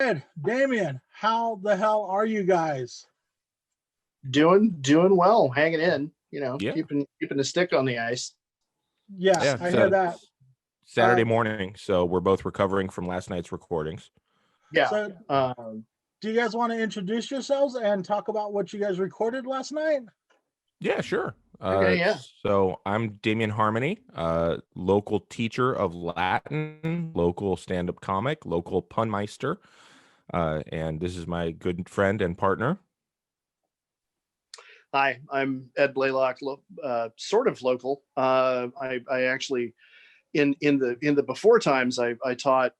Ed, Damian, how the hell are you guys? Doing well, hanging in, Yeah. keeping the stick on the ice. Yeah, Yeah, I hear that. Saturday morning, so we're both recovering from last night's recordings. Yeah. So, do you guys want to introduce yourselves and talk about what you guys recorded last night? Yeah, sure. Okay, yeah. So I'm Damian Harmony, local teacher of Latin, local stand-up comic, local pun meister, and this is my good friend and partner. Hi, I'm Ed Blaylock, sort of local. I actually in the before times I taught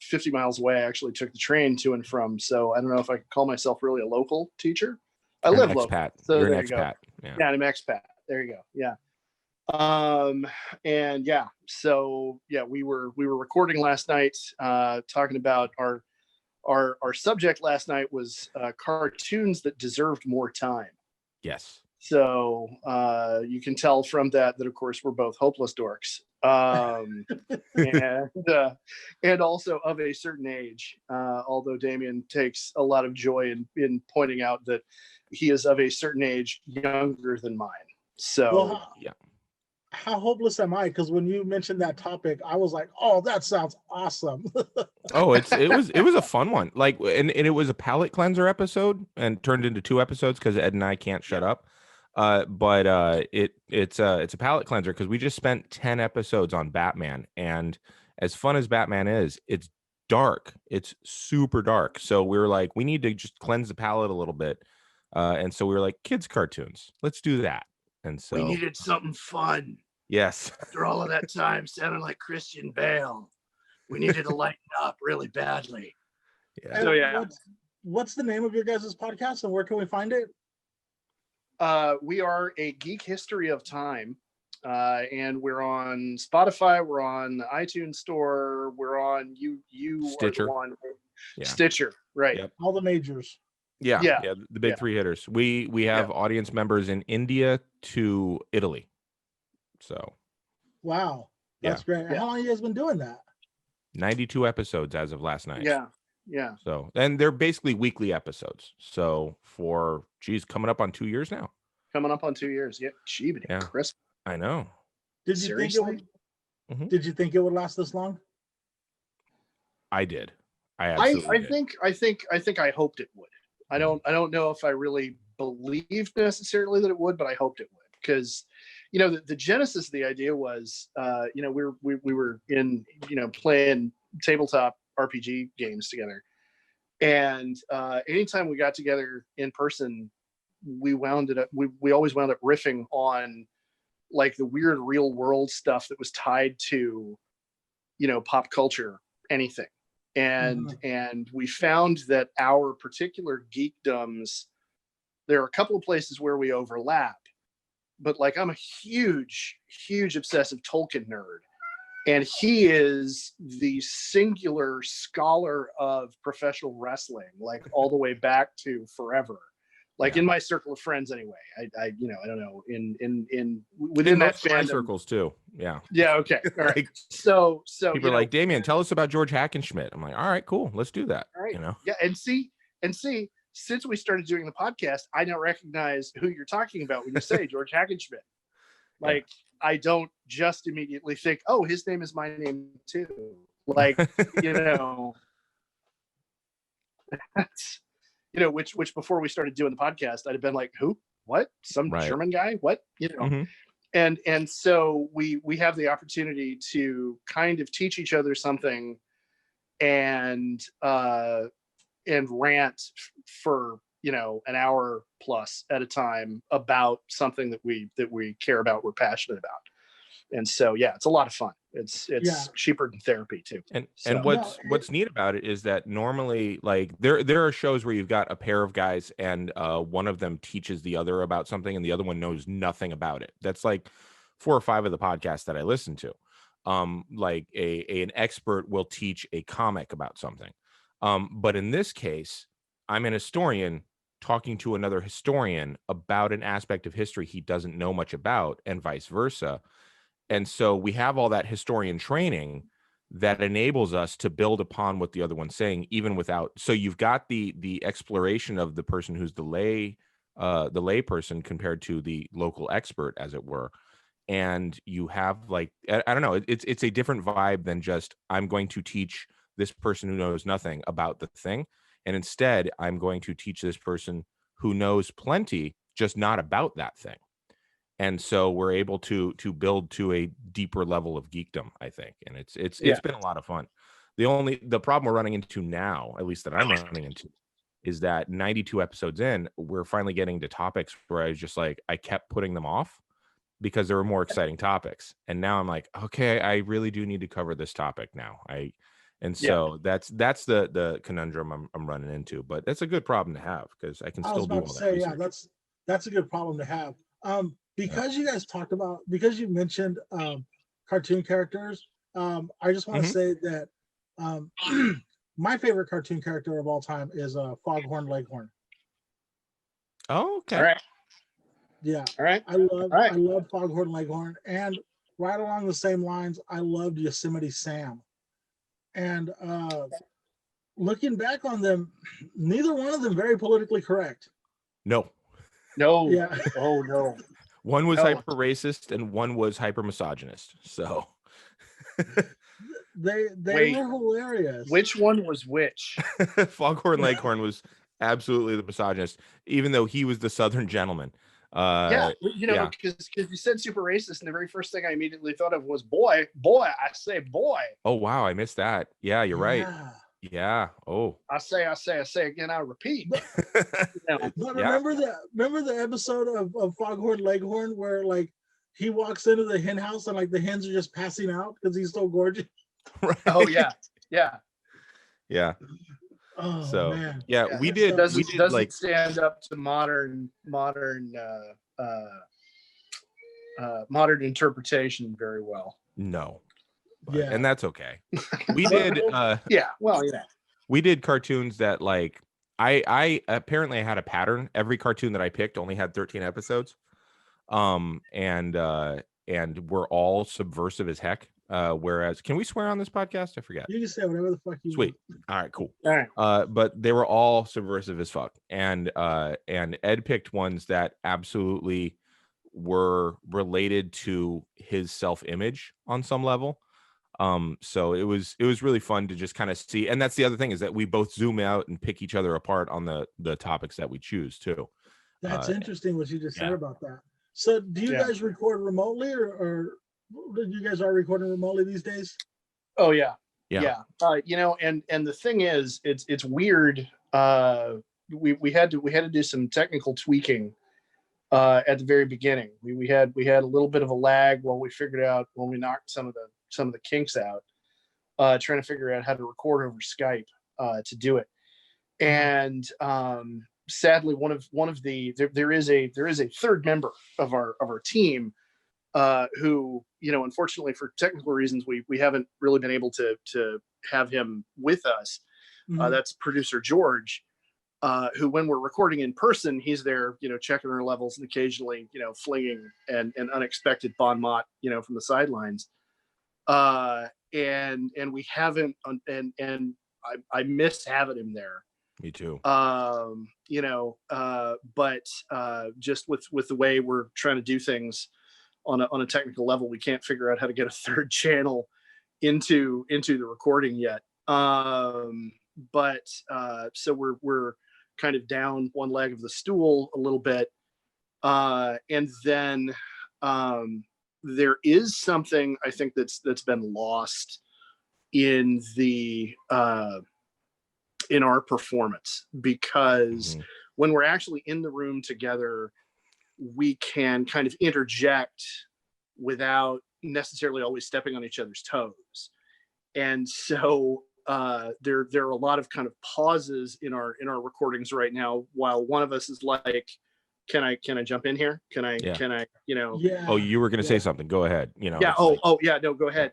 50 miles away. I actually took the train to and from. So I don't know if I could call myself really a local teacher. I You're live an local. expat. So You're there an you go. expat. Yeah, I'm an expat. There you go. Yeah. And yeah, so yeah, we were recording last night, talking about our subject last night was cartoons that deserved more time. Yes. So you can tell from that of course we're both hopeless dorks, and also of a certain age. Although Damian takes a lot of joy in pointing out that he is of a certain age younger than mine. So Well, yeah. How hopeless am I? Because when you mentioned that topic, I was like, "Oh, that sounds awesome." Oh, it was a fun one. Like, and it was a palate cleanser episode and turned into 2 episodes because Ed and I can't shut up. But it's a palate cleanser because we just spent 10 episodes on Batman, and as fun as Batman is, it's dark. It's super dark. So we were like, we need to just cleanse the palate a little bit. And so we were like, kids cartoons, let's do that. And so we needed something fun. Yes. After all of that time sounding like Christian Bale, we needed to lighten up really badly. Yeah. So yeah. What's the name of your guys' podcast and where can we find it? We are a geek history of time, and we're on Spotify, we're on the iTunes store, we're on you Stitcher. are the one. Yeah. Stitcher, right? Yep. All the majors. Yeah, the big 3 hitters. We have audience members in India to Italy. So wow, that's great. How long have you guys been doing that? 92 episodes as of last night. Yeah. So, and they're basically weekly episodes. So for coming up on 2 years now. Coming up on 2 years. Yeah, crisp. I know. Did you think it would? Mm-hmm. Did you think it would last this long? I did. I absolutely did. I think I hoped it would. I don't know if I really believed necessarily that it would, but I hoped it would, because the genesis of the idea was we were in playing tabletop RPG games together, and anytime we got together in person, we always wound up riffing on like the weird real world stuff that was tied to pop culture, anything. And we found that our particular geekdoms, there are a couple of places where we overlap, but like I'm a huge obsessive Tolkien nerd, and he is the singular scholar of professional wrestling, like all the way back to forever. Like in my circle of friends, anyway. I don't know, within that fandom circles too. Yeah. Yeah. Okay. All right. So people are like, Damian, tell us about George Hackenschmidt. I'm like, all right, cool, let's do that. All right. Yeah. And see, since we started doing the podcast, I now recognize who you're talking about when you say George Hackenschmidt. Like, I don't just immediately think, oh, his name is my name too. Like, that's, which before we started doing the podcast, I'd have been like, who, what, some German guy, what, Mm-hmm. And so we have the opportunity to kind of teach each other something and rant for an hour plus at a time about something that we care about, we're passionate about. And so it's a lot of fun. It's cheaper than therapy too. And what's neat about it is that normally, like, there are shows where you've got a pair of guys and one of them teaches the other about something and the other one knows nothing about it. That's like 4 or 5 of the podcasts that I listen to. Like an expert will teach a comic about something. But in this case, I'm an historian talking to another historian about an aspect of history he doesn't know much about, and vice versa. And so we have all that historian training that enables us to build upon what the other one's saying, even without. So you've got the exploration of the person who's the lay person compared to the local expert, as it were. And you have like, I don't know, it's a different vibe than just, I'm going to teach this person who knows nothing about the thing, and instead I'm going to teach this person who knows plenty, just not about that thing. And so we're able to build to a deeper level of geekdom, I think. And it's been a lot of fun. The problem we're running into now, at least that I'm running into, is that 92 episodes in, we're finally getting to topics where I was just like, I kept putting them off because there were more exciting topics. And now I'm like, okay, I really do need to cover this topic now. So that's the conundrum I'm running into, but that's a good problem to have because I can still do all that research. Yeah, that's a good problem to have. Because you guys because you mentioned cartoon characters, I just want to say that my favorite cartoon character of all time is Foghorn Leghorn. Oh, okay. All right. Yeah. All right. I love Foghorn Leghorn, and right along the same lines, I loved Yosemite Sam. And looking back on them, neither one of them very politically correct. No. Yeah. Oh no. One was hyper racist and one was hyper misogynist. So they were hilarious. Which one was which? Foghorn Leghorn was absolutely the misogynist, even though he was the Southern gentleman. Because you said super racist, and the very first thing I immediately thought of was boy. I say boy. Oh wow, I missed that. Yeah, you're right. Yeah. Oh. I say again. I repeat. But remember the episode of Foghorn Leghorn where like he walks into the hen house and like the hens are just passing out because he's so gorgeous. Right. Oh yeah. Yeah. Oh, so man. Yeah, we did. Doesn't like stand up to modern interpretation very well. No. Yeah, and that's okay. We did. We did cartoons that like I apparently I had a pattern. Every cartoon that I picked only had 13 episodes, and we're all subversive as heck. Whereas, can we swear on this podcast? I forget. you can say whatever the fuck you Sweet. want. All right, cool. All right. But they were all subversive as fuck, and Ed picked ones that absolutely were related to his self-image on some level. So it was really fun to just kind of see, and that's the other thing is that we both zoom out and pick each other apart on the topics that we choose too. That's interesting what you just said about that. So do you guys record remotely or you guys are recording remotely these days? Oh yeah. And the thing is, it's weird. We had to do some technical tweaking at the very beginning. We had a little bit of a lag while we figured out when we knocked some of the kinks out, trying to figure out how to record over Skype to do it. And sadly, there is a third member of our team who, unfortunately for technical reasons, we haven't really been able to have him with us. That's producer George, who, when we're recording in person, he's there, checking our levels and occasionally, flinging an unexpected bon mot, from the sidelines. And we haven't, and I miss having him there. Me too. But just with the way we're trying to do things on a technical level, we can't figure out how to get a third channel into the recording yet. But so we're kind of down one leg of the stool a little bit. And then there is something I think that's been lost in in our performance, because when we're actually in the room together, we can kind of interject without necessarily always stepping on each other's toes. And so there are a lot of kind of pauses in our recordings right now, while one of us is like, can I jump in here? Can I, Oh, you were going to say something. Go ahead. No, go ahead.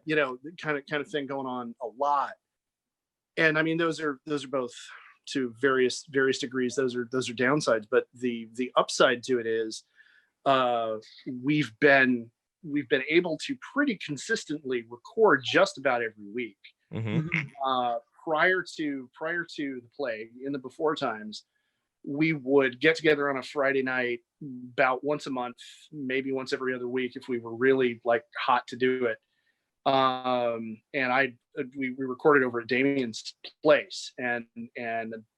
Kind of thing going on a lot. And I mean, those are both, to various degrees, those are downsides, but the upside to it is we've been we've been able to pretty consistently record just about every week. Mm-hmm. Prior to the plague, in the before times, we would get together on a Friday night about once a month, maybe once every other week if we were really like hot to do it. And we recorded over at Damian's place, and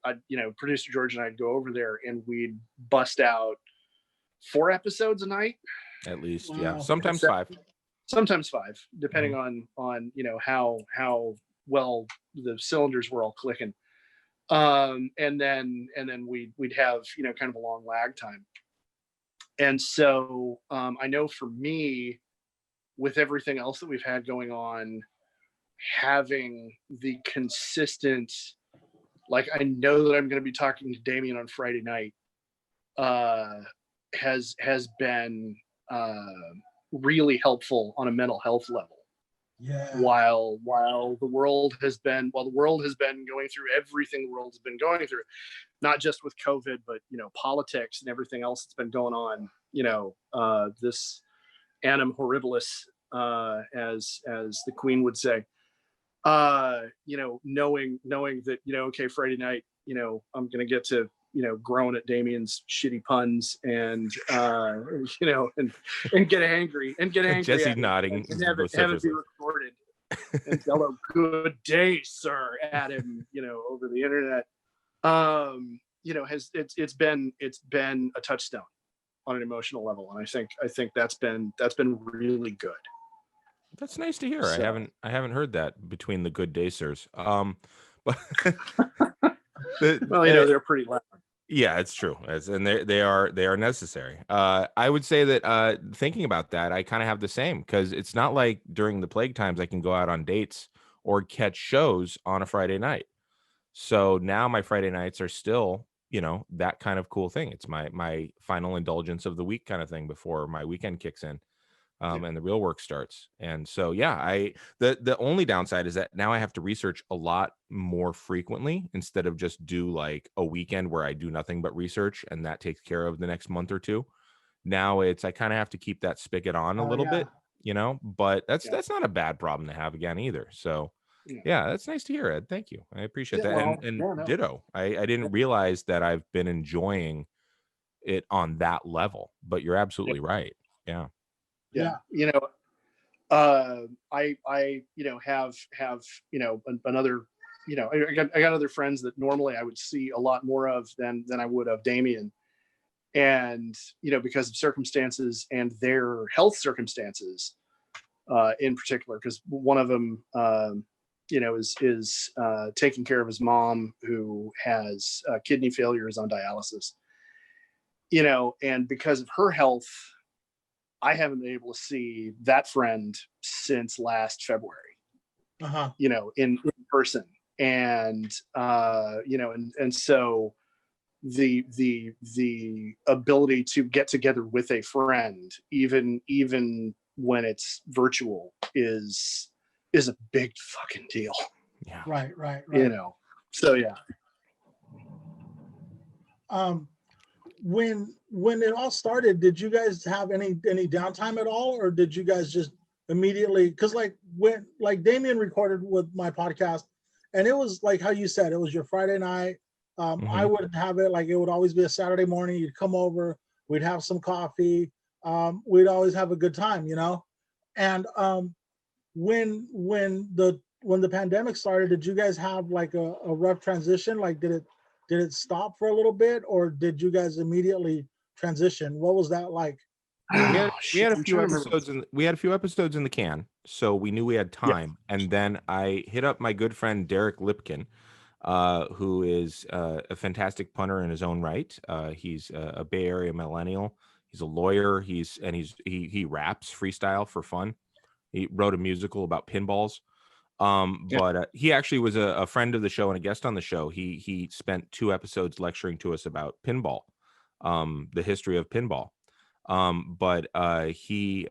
I, producer George and I'd go over there and we'd bust out 4 episodes a night, at least. Wow. Yeah, sometimes 5, depending on how well the cylinders were all clicking. And then we'd have kind of a long lag time. And so I know for me, with everything else that we've had going on, having the consistent, like, I know that I'm going to be talking to Damian on Friday night, has been really helpful on a mental health level. Yeah. While the world has been going through everything the world has been going through, not just with COVID, but politics and everything else that's been going on. This annum horribilis, as the Queen would say. Knowing that okay, Friday night, I'm gonna get to groan at Damian's shitty puns and and get angry Jesse at nodding and have it be recorded and tell a good day sir at him over the internet. It's been a touchstone on an emotional level, and I think that's been really good. That's nice to hear. So, I haven't heard that between the good day sirs. But well, they're pretty loud. Yeah, it's true. And they are necessary. I would say that thinking about that, I kind of have the same, because it's not like during the plague times I can go out on dates or catch shows on a Friday night. So now my Friday nights are still, that kind of cool thing. It's my final indulgence of the week kind of thing before my weekend kicks in. And the real work starts. And so, yeah, the only downside is that now I have to research a lot more frequently instead of just do like a weekend where I do nothing but research and that takes care of the next month or two. Now I kind of have to keep that spigot on a little bit, but that's not a bad problem to have again either. So yeah, that's nice to hear, Ed. Thank you. I appreciate that. Well, And ditto. I didn't realize that I've been enjoying it on that level, but you're absolutely right. Yeah. Yeah. I have another, I got other friends that normally I would see a lot more of than I would of Damian, and because of circumstances and their health circumstances in particular, because one of them is taking care of his mom who has kidney failure, is on dialysis, and because of her health, I haven't been able to see that friend since last February, in person. And, and so the ability to get together with a friend, even when it's virtual, is a big fucking deal. Yeah. Right. So, yeah. When it all started, did you guys have any downtime at all, or did you guys just immediately, because when Damian recorded with my podcast, and it was like how you said, it was your Friday night. I wouldn't have it, it would always be a Saturday morning. You'd come over, we'd have some coffee, we'd always have a good time, and when the pandemic started, did you guys have a rough transition? Did it stop for a little bit, or did you guys immediately transition? What was that like? We had a few episodes in the can, so we knew we had time. Yeah. And then I hit up my good friend Derek Lipkin, who is a fantastic punter in his own right. He's a Bay Area millennial. He's a lawyer. He raps freestyle for fun. He wrote a musical about pinballs. But he actually was a friend of the show and a guest on the show. He spent 2 episodes lecturing to us about pinball, the history of pinball. But he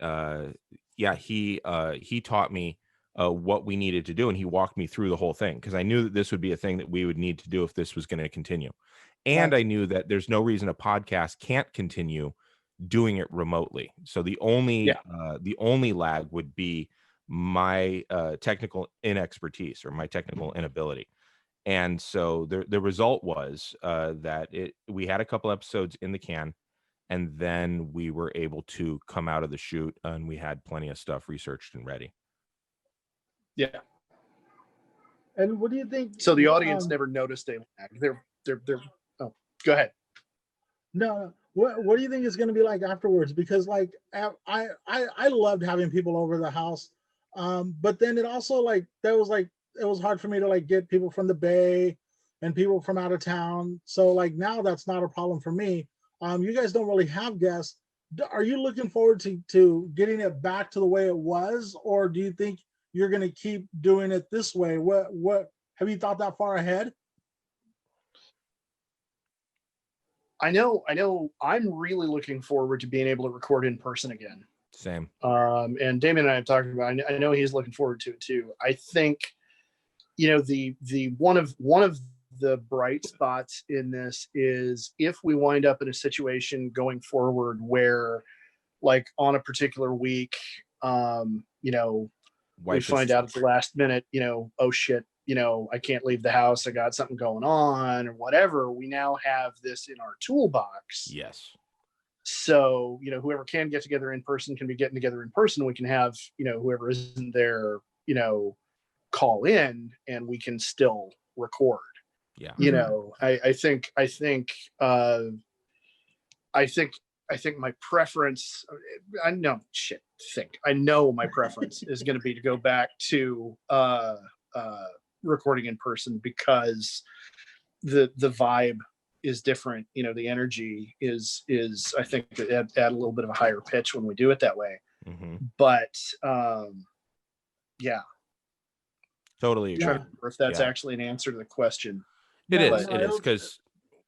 taught me what we needed to do, and he walked me through the whole thing, because I knew that this would be a thing that we would need to do if this was going to continue. And I knew that there's no reason a podcast can't continue doing it remotely. So the only lag would be my technical inexpertise or my technical inability. And so the result was that we had a couple episodes in the can, and then we were able to come out of the shoot and we had plenty of stuff researched and ready. Yeah. And what do you think? So the audience never noticed a lag. They're oh, go ahead. No, what do you think it's going to be like afterwards? Because like I loved having people over the house, but then it also like it was hard for me to like get people from the Bay and people from out of town. So like now that's not a problem for me. You guys don't really have guests. Are you looking forward to getting it back to the way it was, or do you think you're going to keep doing it this way? What have you thought that far ahead? I know I'm really looking forward to being able to record in person again. Same. And Damian and I have talked about, I know he's looking forward to it too. I think, the one of the bright spots in this is if we wind up in a situation going forward where like on a particular week, we find out at the last minute, oh shit, I can't leave the house. I got something going on or whatever. We now have this in our toolbox. Yes. So, whoever can get together in person can be getting together in person. We can have, whoever isn't there, call in and we can still record. Yeah. I think my preference, I know my preference is going to be to go back to recording in person because the vibe is different. The energy is I think add a little bit of a higher pitch when we do it that way. Mm-hmm. But yeah. Totally agree. Trying to remember if that's actually an answer to the question. It is because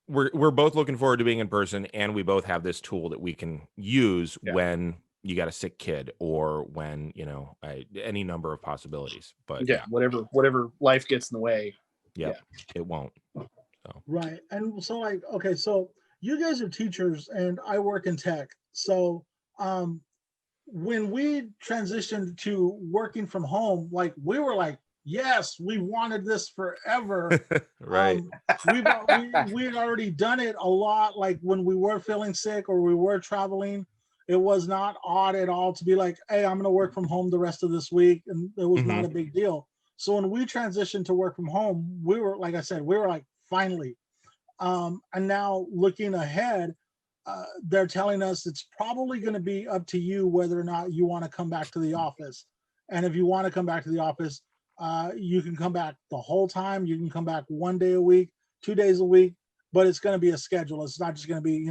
we're both looking forward to being in person, and we both have this tool that we can use when you got a sick kid or when any number of possibilities. But whatever life gets in the way. It won't. So. Right. And so like, okay, so you guys are teachers and I work in tech. So when we transitioned to working from home, like we were like, yes, we wanted this forever. Right. We had already done it a lot. Like when we were feeling sick or we were traveling, it was not odd at all to be like, hey, I'm going to work from home the rest of this week. And it was not a big deal. So when we transitioned to work from home, we were, like I said, we were like, finally. And now looking ahead, they're telling us it's probably going to be up to you whether or not you want to come back to the office. And if you want to come back to the office, you can come back the whole time. You can come back 1 day a week, 2 days a week, but it's going to be a schedule. It's not just going to be,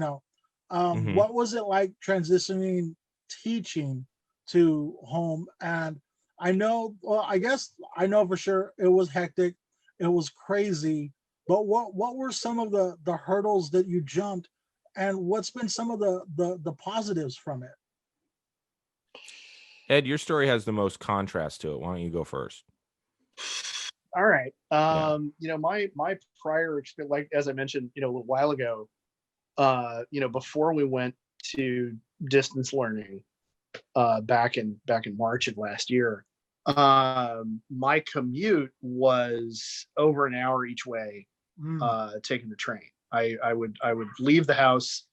what was it like transitioning teaching to home? And I know, well, I guess I know for sure it was hectic. It was crazy. But what were some of the hurdles that you jumped, and what's been some of the positives from it? Ed, your story has the most contrast to it. Why don't you go first? All right. My prior experience, like as I mentioned, a little while ago, before we went to distance learning, back in March of last year, my commute was over an hour each way, taking the train. I would leave the house.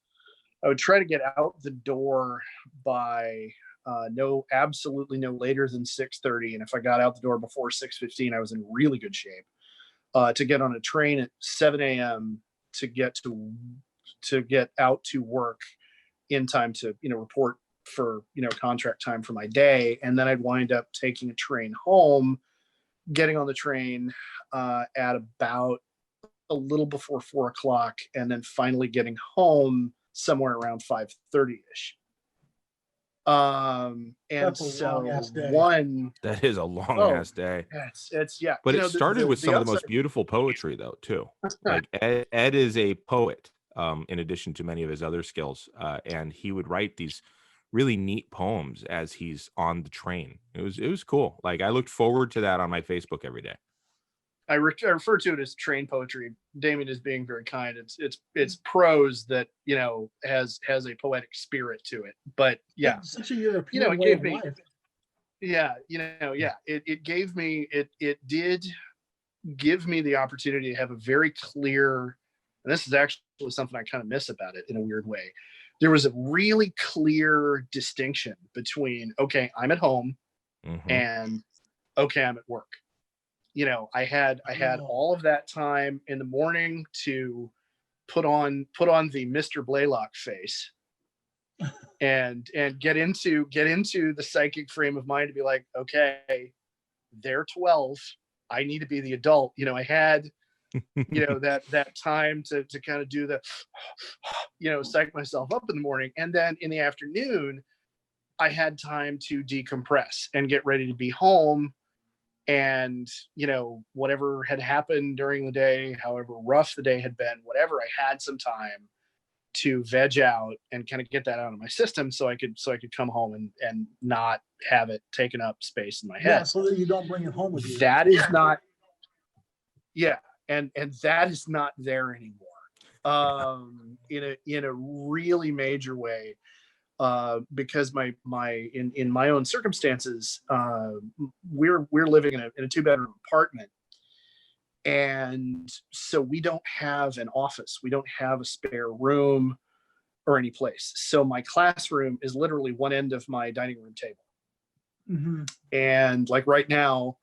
I would try to get out the door by absolutely no later than 6:30. And if I got out the door before 6:15, I was in really good shape to get on a train at 7 a.m. to get out to work in time to, report for, contract time for my day. And then I'd wind up taking a train home, getting on the train at about a little before 4 o'clock, and then finally getting home somewhere around 5:30ish. And That's so that is a long ass day. It's yeah. But it started with some of the most beautiful poetry though, too. Like Ed is a poet, in addition to many of his other skills. And he would write these really neat poems as he's on the train. It was cool. Like I looked forward to that on my Facebook every day. I refer to it as train poetry. Damian is being very kind. It's prose that, you know, has a poetic spirit to it. But yeah, It's such a European you know, it way gave of me, life. yeah, you know, yeah, it gave me, it did give me the opportunity to have a very clear, and this is actually something I kind of miss about it in a weird way. There was a really clear distinction between, okay, I'm at home, and okay, I'm at work. You know, I had all of that time in the morning to put on the Mr. Blaylock face and get into the psychic frame of mind to be like, okay, they're 12. I need to be the adult. You know, I had, you know, that time to kind of do the, you know, psych myself up in the morning. And then in the afternoon, I had time to decompress and get ready to be home. And, you know, whatever had happened during the day, however rough the day had been, whatever, I had some time to veg out and kind of get that out of my system so I could come home and not have it taken up space in my head. Yeah, so that you don't bring it home with you. That is not, yeah, and that is not there anymore. In a really major way. Because in my own circumstances, we're living in a 2-bedroom apartment, and so we don't have an office, we don't have a spare room or any place. So my classroom is literally one end of my dining room table. And like right now,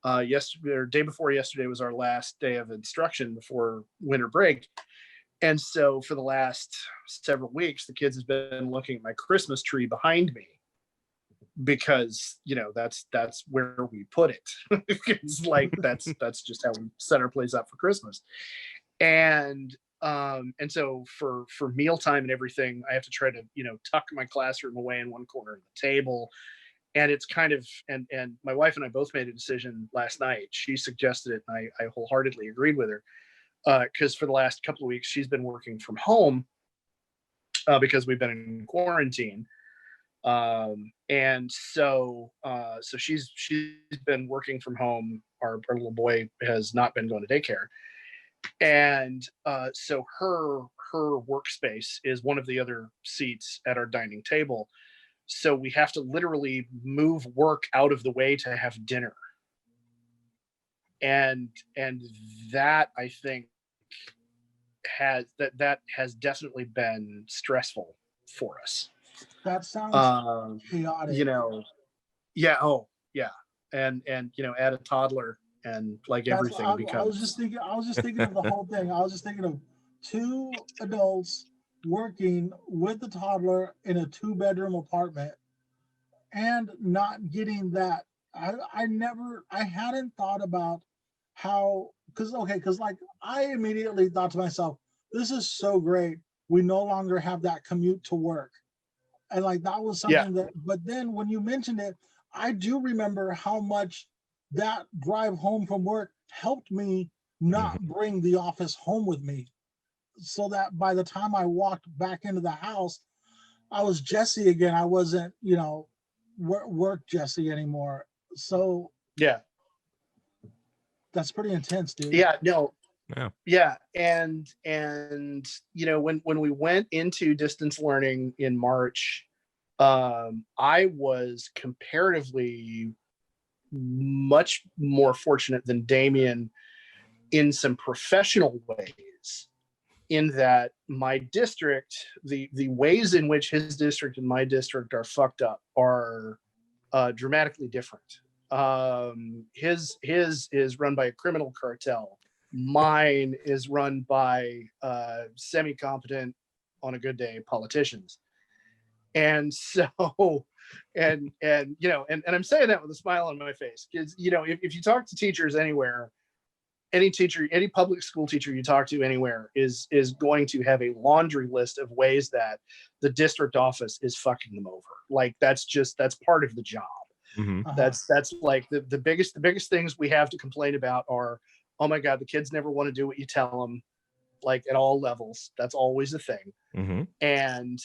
yesterday or day before yesterday was our last day of instruction before winter break. And so for the last several weeks, the kids have been looking at my Christmas tree behind me because, you know, that's where we put it. It's like, that's just how we set our place up for Christmas. And so for mealtime and everything, I have to try to, you know, tuck my classroom away in one corner of the table. And it's kind of, and my wife and I both made a decision last night. She suggested it, and I wholeheartedly agreed with her. Because for the last couple of weeks, she's been working from home because we've been in quarantine. And so she's been working from home. Our little boy has not been going to daycare. And so her workspace is one of the other seats at our dining table. So we have to literally move work out of the way to have dinner. And that, I think, has definitely been stressful for us. That sounds chaotic. You know, yeah, oh yeah, and you know, add a toddler and like everything becomes. I was just thinking of the whole thing. I was just thinking of 2 adults working with the toddler in a 2-bedroom apartment and not getting that. I hadn't thought about how, because like I immediately thought to myself, this is so great. We no longer have that commute to work. And like that was something that, but then when you mentioned it, I do remember how much that drive home from work helped me not bring the office home with me. So that by the time I walked back into the house, I was Jesse again. I wasn't, you know, work Jesse anymore. So yeah, that's pretty intense, dude. Yeah, no. Yeah. Yeah. And you know, when we went into distance learning in March, I was comparatively much more fortunate than Damian in some professional ways, in that my district, the ways in which his district and my district are fucked up are dramatically different. His is run by a criminal cartel. Mine is run by semi-competent, on a good day, politicians. And so, and you know, and I'm saying that with a smile on my face, because, you know, if you talk to teachers anywhere, any teacher, any public school teacher you talk to anywhere is going to have a laundry list of ways that the district office is fucking them over. Like that's part of the job. That's like the biggest things we have to complain about are, oh my God, the kids never want to do what you tell them, like at all levels. That's always a thing. And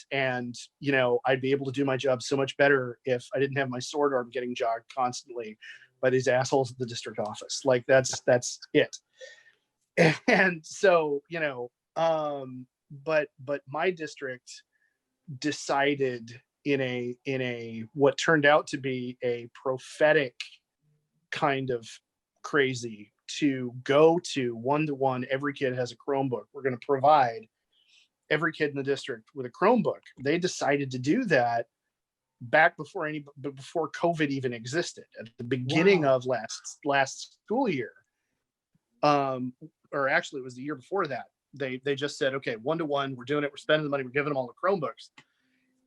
you know, I'd be able to do my job so much better if I didn't have my sword arm getting jogged constantly by these assholes at the district office. Like that's it. And so, but my district decided in a what turned out to be a prophetic kind of crazy to go to one-to-one. Every kid has a Chromebook. We're going to provide every kid in the district with a Chromebook. They decided to do that back before COVID even existed, at the beginning of last school year. Or actually it was the year before that. They just said, okay, one-to-one, we're doing it, we're spending the money, we're giving them all the Chromebooks.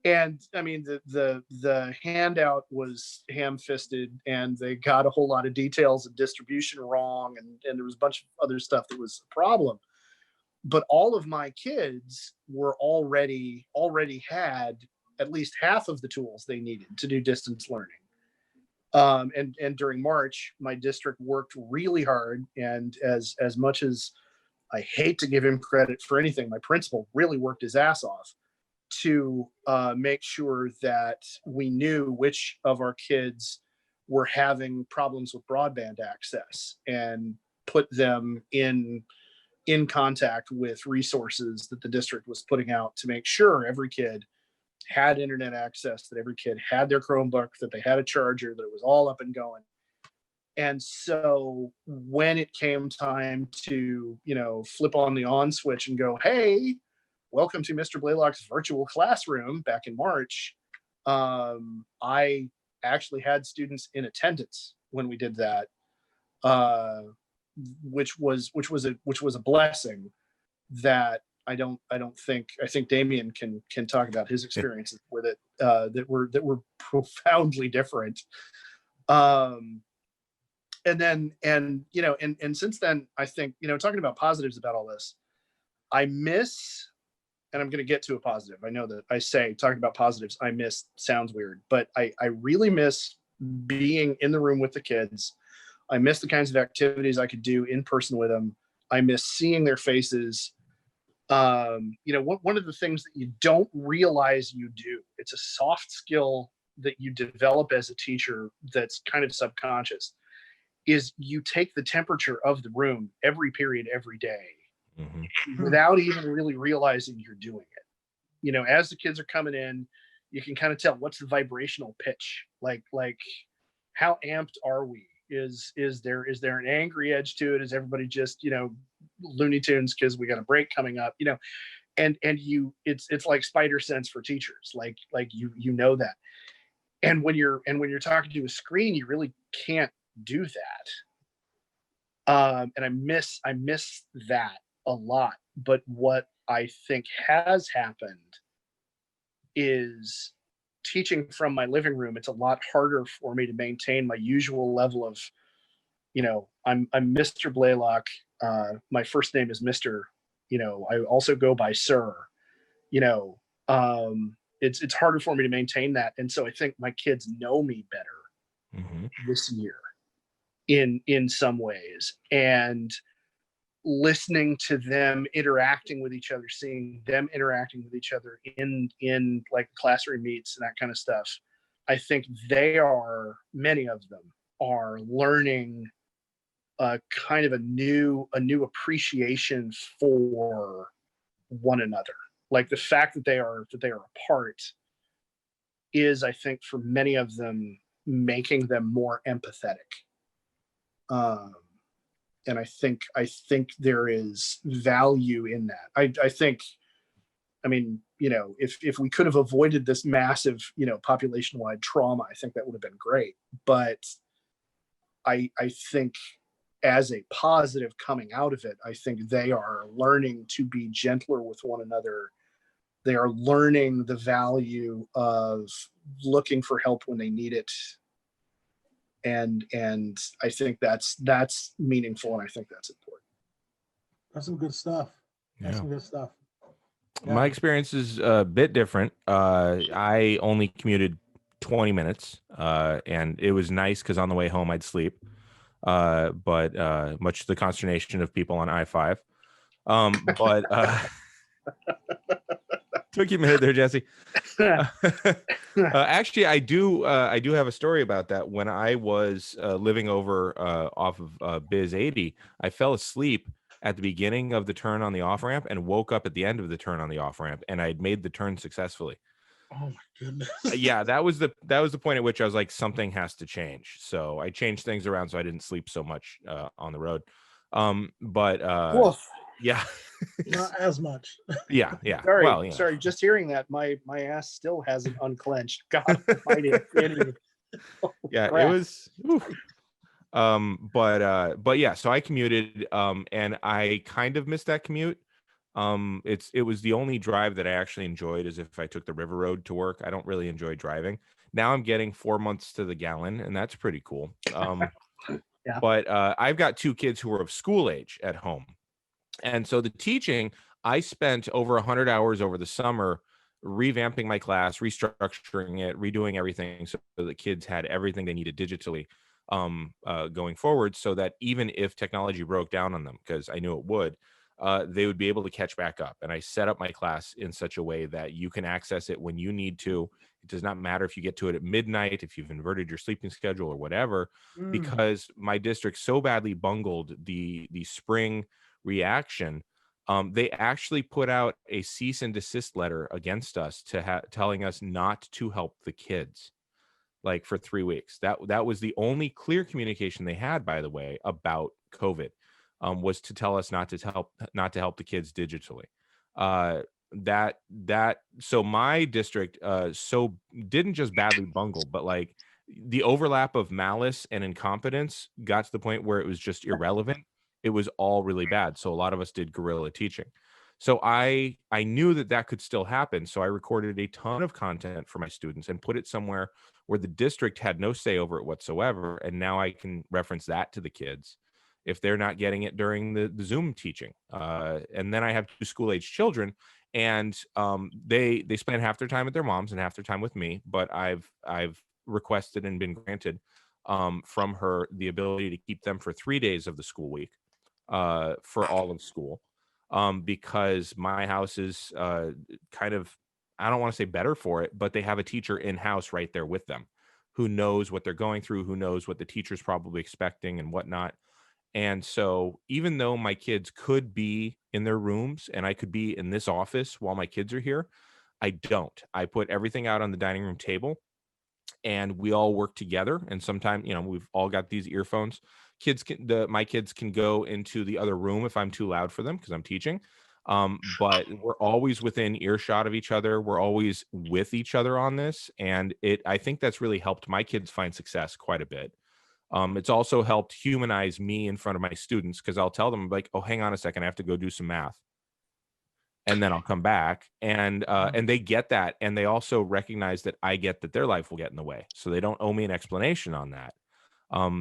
And I mean, the handout was ham-fisted, and they got a whole lot of details of distribution wrong, and there was a bunch of other stuff that was a problem. But all of my kids were already had at least half of the tools they needed to do distance learning. And during March, my district worked really hard, and as much as I hate to give him credit for anything, my principal really worked his ass off to make sure that we knew which of our kids were having problems with broadband access, and put them in contact with resources that the district was putting out to make sure every kid had internet access, that every kid had their Chromebook, that they had a charger, that it was all up and going. And so when it came time to, flip on the on switch and go, hey, welcome to Mr. Blaylock's virtual classroom back in March, I actually had students in attendance when we did that, which was a blessing that I think Damian can talk about his experiences with it, that were profoundly different. And since then, I think, talking about positives about all this, I miss, and I'm going to get to a positive. I know that I say talking about positives, I miss sounds weird, but I really miss being in the room with the kids. I miss the kinds of activities I could do in person with them. I miss seeing their faces. One of the things that you don't realize you do, it's a soft skill that you develop as a teacher that's kind of subconscious, is you take the temperature of the room every period, every day, without even really realizing you're doing it. As the kids are coming in, you can kind of tell what's the vibrational pitch, like how amped are we? Is there an angry edge to it? Is everybody just, Looney Tunes because we got a break coming up, and it's like spider sense for teachers, like you know that. And when you're talking to a screen, you really can't do that. And I miss that a lot. But what I think has happened is, teaching from my living room, it's a lot harder for me to maintain my usual level of, I'm Mr. Blaylock. My first name is Mr. I also go by Sir. It's harder for me to maintain that, and so I think my kids know me better this year in some ways, and listening to them interacting with each other, seeing them interacting with each other in like classroom meets and that kind of stuff. I think many of them are learning a kind of a new appreciation for one another. Like the fact that they are apart is, I think, for many of them, making them more empathetic. And I think there is value in that. I think, if we could have avoided this massive, population-wide trauma, I think that would have been great. But I think as a positive coming out of it, I think they are learning to be gentler with one another. They are learning the value of looking for help when they need it. And I think that's meaningful, and I think that's important. That's some good stuff. That's some good stuff. Yeah. My experience is a bit different. I only commuted 20 minutes, and it was nice because on the way home I'd sleep. But much to the consternation of people on I-5. Took you a minute there, Jesse. Actually, I do have a story about that. When I was living over off of Biz 80, I fell asleep at the beginning of the turn on the off ramp and woke up at the end of the turn on the off ramp, and I'd made the turn successfully. Oh my goodness. Yeah, that was the point at which I was like, something has to change. So I changed things around so I didn't sleep so much on the road. Yeah. Not as much. Yeah. Sorry, Well, sorry. Just hearing that, my ass still hasn't unclenched. God Almighty. Yeah, crap. it was. But yeah, so I commuted, and I kind of missed that commute. It was the only drive that I actually enjoyed, is if I took the river road to work. I don't really enjoy driving. Now I'm getting 4 months to the gallon, and that's pretty cool. Yeah. But I've got 2 kids who are of school age at home. And so the teaching, I spent over 100 hours over the summer revamping my class, restructuring it, redoing everything so the kids had everything they needed digitally going forward, so that even if technology broke down on them, because I knew it would, they would be able to catch back up. And I set up my class in such a way that you can access it when you need to. It does not matter if you get to it at midnight, if you've inverted your sleeping schedule or whatever, because my district so badly bungled the spring reaction. They actually put out a cease and desist letter against us telling us not to help the kids, like, for 3 weeks. That was the only clear communication they had, by the way, about COVID, was to tell us not to help the kids digitally. So my district so didn't just badly bungle, but like the overlap of malice and incompetence got to the point where it was just irrelevant. It was all really bad. So a lot of us did guerrilla teaching. So I knew that could still happen. So I recorded a ton of content for my students and put it somewhere where the district had no say over it whatsoever. And now I can reference that to the kids if they're not getting it during the Zoom teaching. And then I have 2 school-age children, and they spend half their time with their moms and half their time with me. But I've requested and been granted from her the ability to keep them for 3 days of the school week for all of school, because my house is kind of, I don't want to say better for it, but they have a teacher in-house right there with them who knows what they're going through, who knows what the teacher's probably expecting and whatnot. And so even though my kids could be in their rooms and I could be in this office while my kids are here, I don't. I put everything out on the dining room table and we all work together. And sometimes, we've all got these earphones. My kids can go into the other room if I'm too loud for them because I'm teaching. But we're always within earshot of each other. We're always with each other on this. And I think that's really helped my kids find success quite a bit. It's also helped humanize me in front of my students, because I'll tell them, like, oh, hang on a second, I have to go do some math. And then I'll come back, and they get that. And they also recognize that I get that their life will get in the way. So they don't owe me an explanation on that.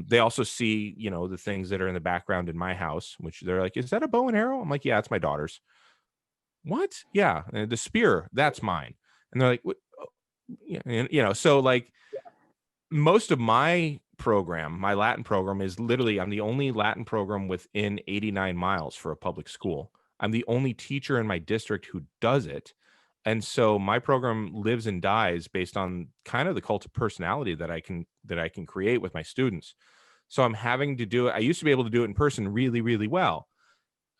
They also see, the things that are in the background in my house, which they're like, is that a bow and arrow? I'm like, yeah, it's my daughter's. What? Yeah. And the spear, that's mine. And they're like, what? So like most of my program, my Latin program, is literally, I'm the only Latin program within 89 miles for a public school. I'm the only teacher in my district who does it. And so my program lives and dies based on kind of the cult of personality that I can create with my students. So I'm having to do it. I used to be able to do it in person really, really well.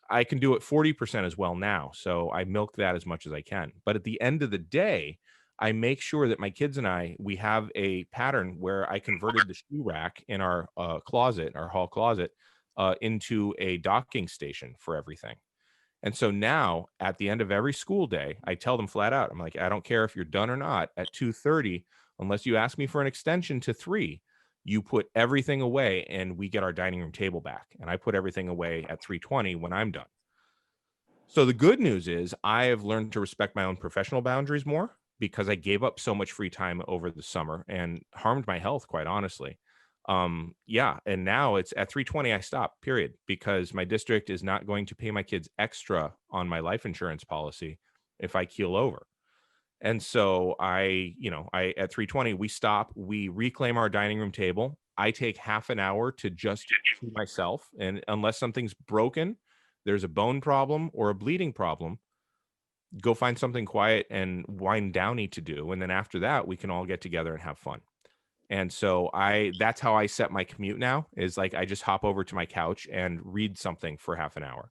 I can do it 40% as well now. So I milk that as much as I can. But at the end of the day, I make sure that my kids and we have a pattern where I converted the shoe rack in our closet, our hall closet, into a docking station for everything. And so now at the end of every school day, I tell them flat out, I'm like, I don't care if you're done or not at 2:30, unless you ask me for an extension to 3, you put everything away and we get our dining room table back. And I put everything away at 3:20 when I'm done. So the good news is I have learned to respect my own professional boundaries more, because I gave up so much free time over the summer and harmed my health, quite honestly. And now it's at 3:20 I stop, period, because my district is not going to pay my kids extra on my life insurance policy if I keel over. And so I at 3:20 we stop, we reclaim our dining room table. I take half an hour to just to myself, and unless something's broken, there's a bone problem or a bleeding problem, go find something quiet and wind downy to do, and then after that we can all get together and have fun. And so that's how I set my commute now, is like I just hop over to my couch and read something for half an hour.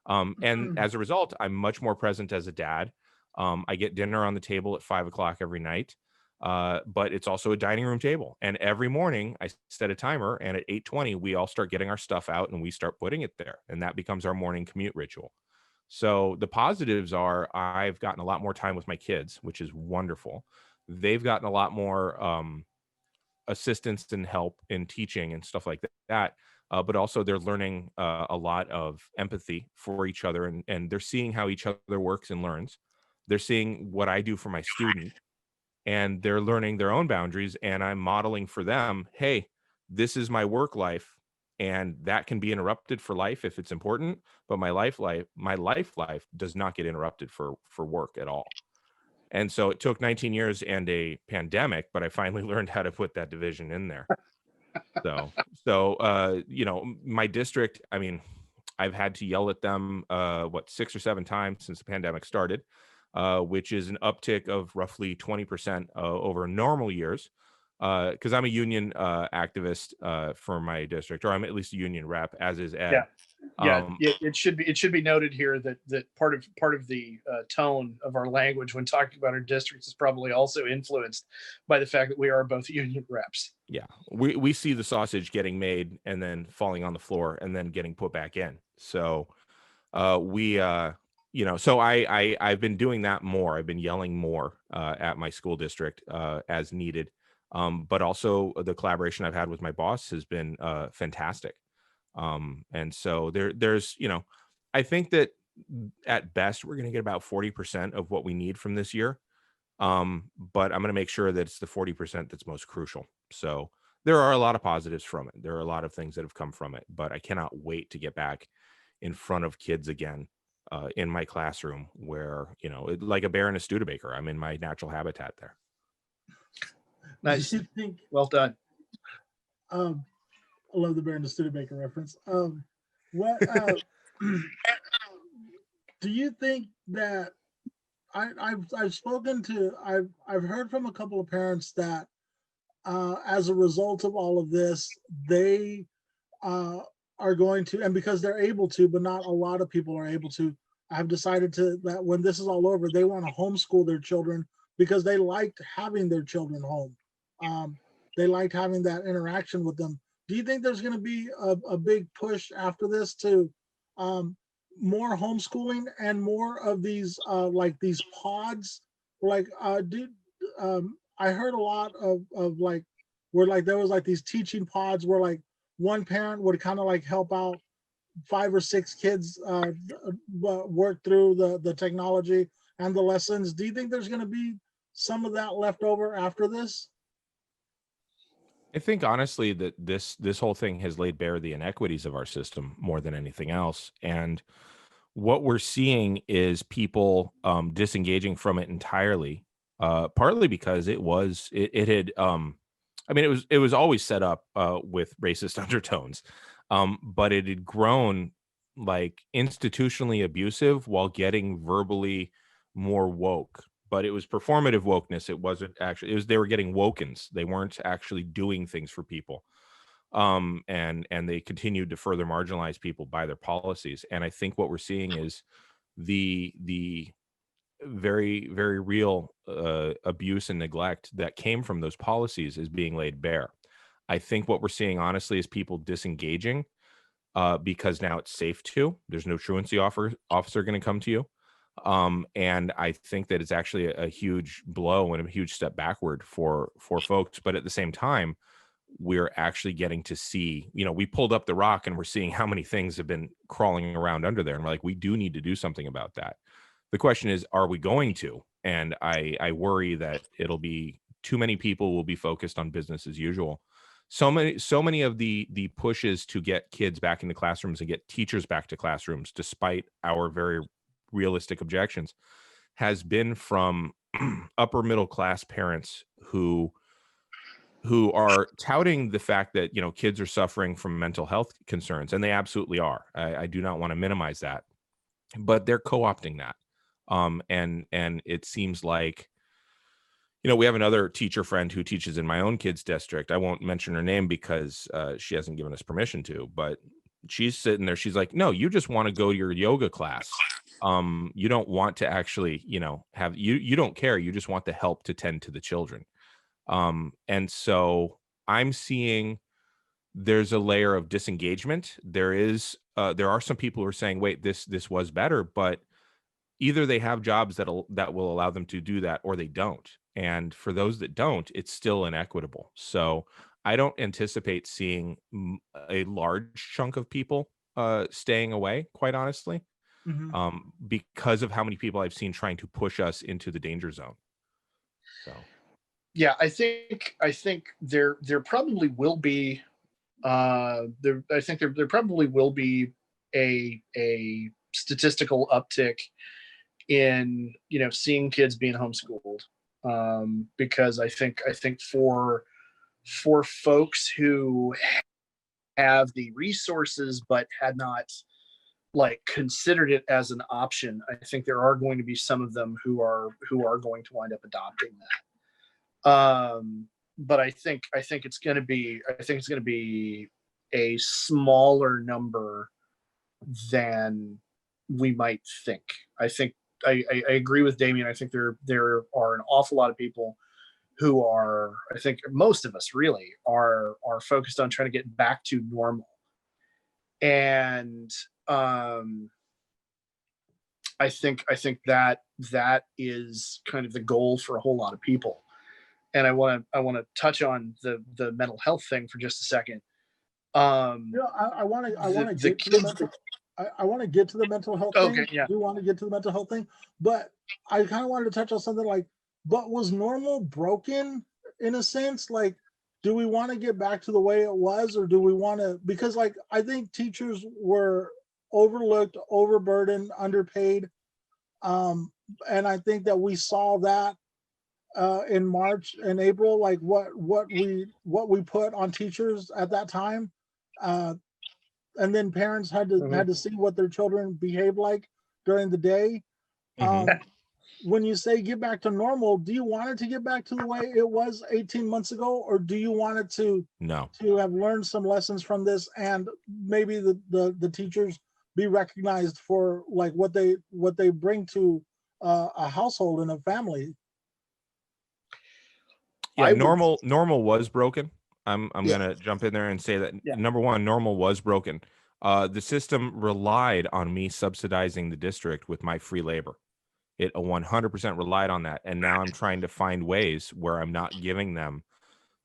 And as a result, I'm much more present as a dad. I get dinner on the table at 5 o'clock every night. But it's also a dining room table. And every morning I set a timer, and at 8:20, we all start getting our stuff out and we start putting it there. And that becomes our morning commute ritual. So the positives are I've gotten a lot more time with my kids, which is wonderful. They've gotten a lot more assistance and help in teaching and stuff like that. But also they're learning a lot of empathy for each other, and they're seeing how each other works and learns. They're seeing what I do for my student, and they're learning their own boundaries, and I'm modeling for them, hey, this is my work life, and that can be interrupted for life if it's important, but my life does not get interrupted for work at all. And so it took 19 years and a pandemic, but I finally learned how to put that division in there. So my district, I mean, I've had to yell at them 6 or 7 times since the pandemic started, which is an uptick of roughly 20% over normal years, because I'm a union activist for my district, or I'm at least a union rep, as is Ed. It should be noted here that part of the tone of our language when talking about our districts is probably also influenced by the fact that we are both union reps. Yeah, we see the sausage getting made and then falling on the floor and then getting put back in. So so I've been doing that more. I've been yelling more at my school district as needed. But also the collaboration I've had with my boss has been fantastic. And so there's, I think that at best we're going to get about 40% of what we need from this year. But I'm going to make sure that it's the 40% that's most crucial. So there are a lot of positives from it. There are a lot of things that have come from it, but I cannot wait to get back in front of kids again in my classroom where, like a bear in a Studebaker, I'm in my natural habitat there. Nice. Well done. I love the Bear and the Studebaker reference. What do you think that I've spoken to, I've heard from a couple of parents that as a result of all of this, they are going to, and because they're able to, but not a lot of people are able to, have decided that when this is all over, they want to homeschool their children because they liked having their children home. They liked having that interaction with them. Do you think there's going to be a big push after this to more homeschooling and more of these like these pods? Like, I heard a lot of like where like there was like these teaching pods where like one parent would kind of like help out 5 or 6 kids work through the technology and the lessons. Do you think there's going to be some of that left over after this? I think honestly that this whole thing has laid bare the inequities of our system more than anything else. And what we're seeing is people disengaging from it entirely, partly because it was always set up with racist undertones, but it had grown like institutionally abusive while getting verbally more woke. But it was performative wokeness. It wasn't actually, they were getting wokens. They weren't actually doing things for people. And they continued to further marginalize people by their policies. And I think what we're seeing is the very, very real abuse and neglect that came from those policies is being laid bare. I think what we're seeing honestly is people disengaging because now it's safe to. There's no truancy officer going to come to you. And I think that it's actually a huge blow and a huge step backward for folks. But at the same time, we're actually getting to see, we pulled up the rock and we're seeing how many things have been crawling around under there. And we're like, we do need to do something about that. The question is, are we going to? And I worry that it'll be too many people will be focused on business as usual. So many of the pushes to get kids back into classrooms and get teachers back to classrooms, despite our very realistic objections, has been from upper middle class parents who are touting the fact that kids are suffering from mental health concerns, and they absolutely are. I do not want to minimize that, but they're co-opting that. And it seems like, we have another teacher friend who teaches in my own kids' district. I won't mention her name because she hasn't given us permission to, but she's sitting there. She's like, no, you just want to go to your yoga class. You don't want to actually, you don't care. You just want the help to tend to the children. And so I'm seeing there's a layer of disengagement. There are some people who are saying, wait, this was better, but either they have jobs that will allow them to do that, or they don't. And for those that don't, it's still inequitable. So I don't anticipate seeing a large chunk of people staying away, quite honestly, because of how many people I've seen trying to push us into the danger zone. So, yeah, I think there probably will be there probably will be a statistical uptick in seeing kids being homeschooled, because I think for folks who have the resources but had not considered it as an option, I think there are going to be some of them who are going to wind up adopting that. But I think it's going to be a smaller number than we might think. I think I agree with Damian. I think there are an awful lot of people who are, I think most of us really are focused on trying to get back to normal. And I think that is kind of the goal for a whole lot of people. And I want to touch on the mental health thing for just a second. I want to get to the mental. I want to get to the mental health thing. Okay, yeah. I do want to get to the mental health thing, but I kind of wanted to touch on something like, but was normal broken in a sense? Like, do we want to get back to the way it was, or do we want to? Because I think teachers were overlooked, overburdened, underpaid, and I think that we saw that in March and April, like what we put on teachers at that time. And then parents had to see what their children behave like during the day. When you say get back to normal, do you want it to get back to the way it was 18 months ago, or do you want it to have learned some lessons from this, and maybe the teachers be recognized for what they bring to a household and a family? Yeah, normal was broken. I'm gonna jump in there and say that number one, normal was broken. The system relied on me subsidizing the district with my free labor. It 100% relied on that, and now I'm trying to find ways where I'm not giving them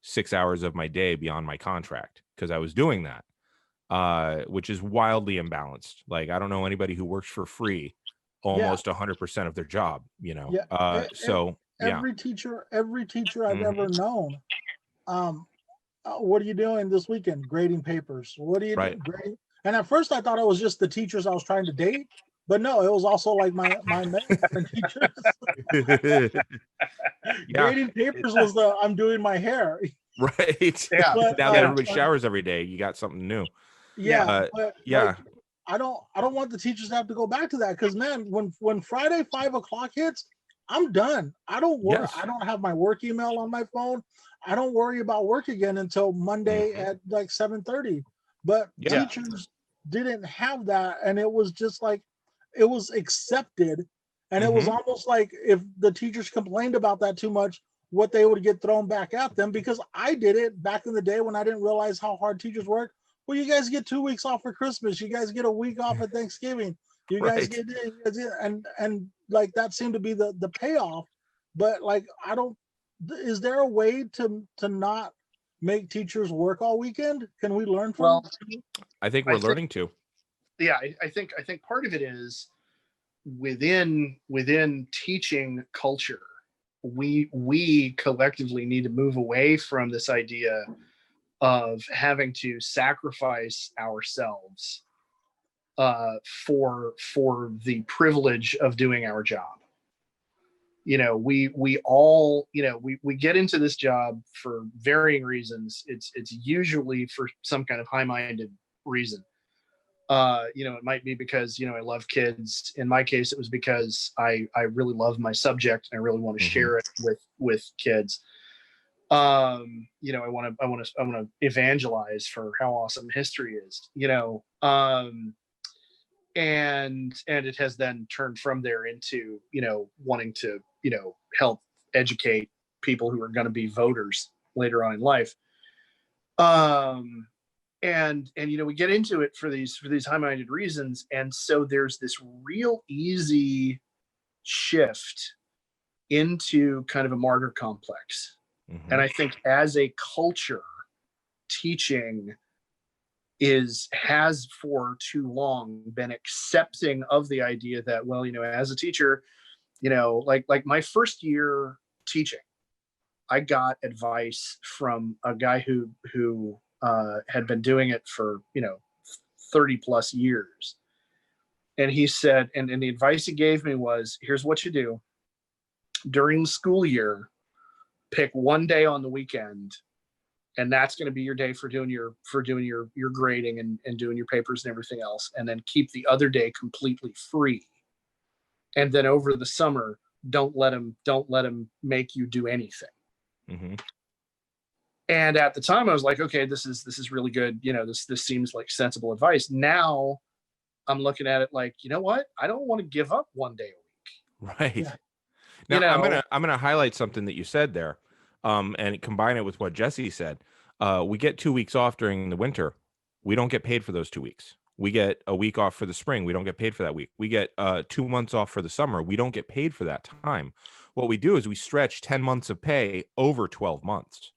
6 hours of my day beyond my contract, because I was doing that, which is wildly imbalanced. Like, I don't know anybody who works for free almost 100% of their job. Every teacher I've ever known. What are you doing this weekend? Grading papers. What are you doing? Grading? And at first I thought it was just the teachers I was trying to date, but no, it was also like my teachers. Grading papers was I'm doing my hair. Right. Yeah. But, now that everybody showers every day, you got something new. Yeah. I don't want the teachers to have to go back to that, because man, when Friday 5 o'clock hits, I'm done. I don't worry. I don't have my work email on my phone. I don't worry about work again until Monday at 7:30. But teachers didn't have that, and it was just it was accepted, and it was almost like if the teachers complained about that too much, what they would get thrown back at them. Because I did it back in the day when I didn't realize how hard teachers work. Well, you guys get 2 weeks off for Christmas. You guys get a week off at Thanksgiving. You guys get and that seemed to be the payoff. But I don't. Is there a way to not make teachers work all weekend? Can we learn from? I think we're learning to. Yeah, I think part of it is within teaching culture, we collectively need to move away from this idea of having to sacrifice ourselves for the privilege of doing our job. We all, we get into this job for varying reasons. It's usually for some kind of high-minded reason. You know, it might be because, you know, I love kids. In my case, it was because I really love my subject and I really want to share it with kids. You know, I want to evangelize for how awesome history is, you know. And it has then turned from there into, you know, wanting to, you know, help educate people who are going to be voters later on in life. And you know, we get into it for these high-minded reasons, and so there's this real easy shift into kind of a martyr complex. And I think as a culture, teaching has for too long been accepting of the idea that, well, you know, as a teacher, you know, like my first year teaching, I got advice from a guy who had been doing it for, you know, 30 plus years. And he said, and the advice he gave me was, here's what you do during the school year, pick one day on the weekend, and that's going to be your day for doing your grading and doing your papers and everything else. And then keep the other day completely free. And then over the summer, don't let them make you do anything. And at the time I was like, okay, this is really good. You know, this seems like sensible advice. Now I'm looking at it like, you know what? I don't want to give up one day a week. Right. Yeah. Now, You know, I'm gonna highlight something that you said there, and combine it with what Jesse said. We get 2 weeks off during the winter. We don't get paid for those 2 weeks. We get a week off for the spring. We don't get paid for that week. We get 2 months off for the summer. We don't get paid for that time. What we do is we stretch 10 months of pay over 12 months.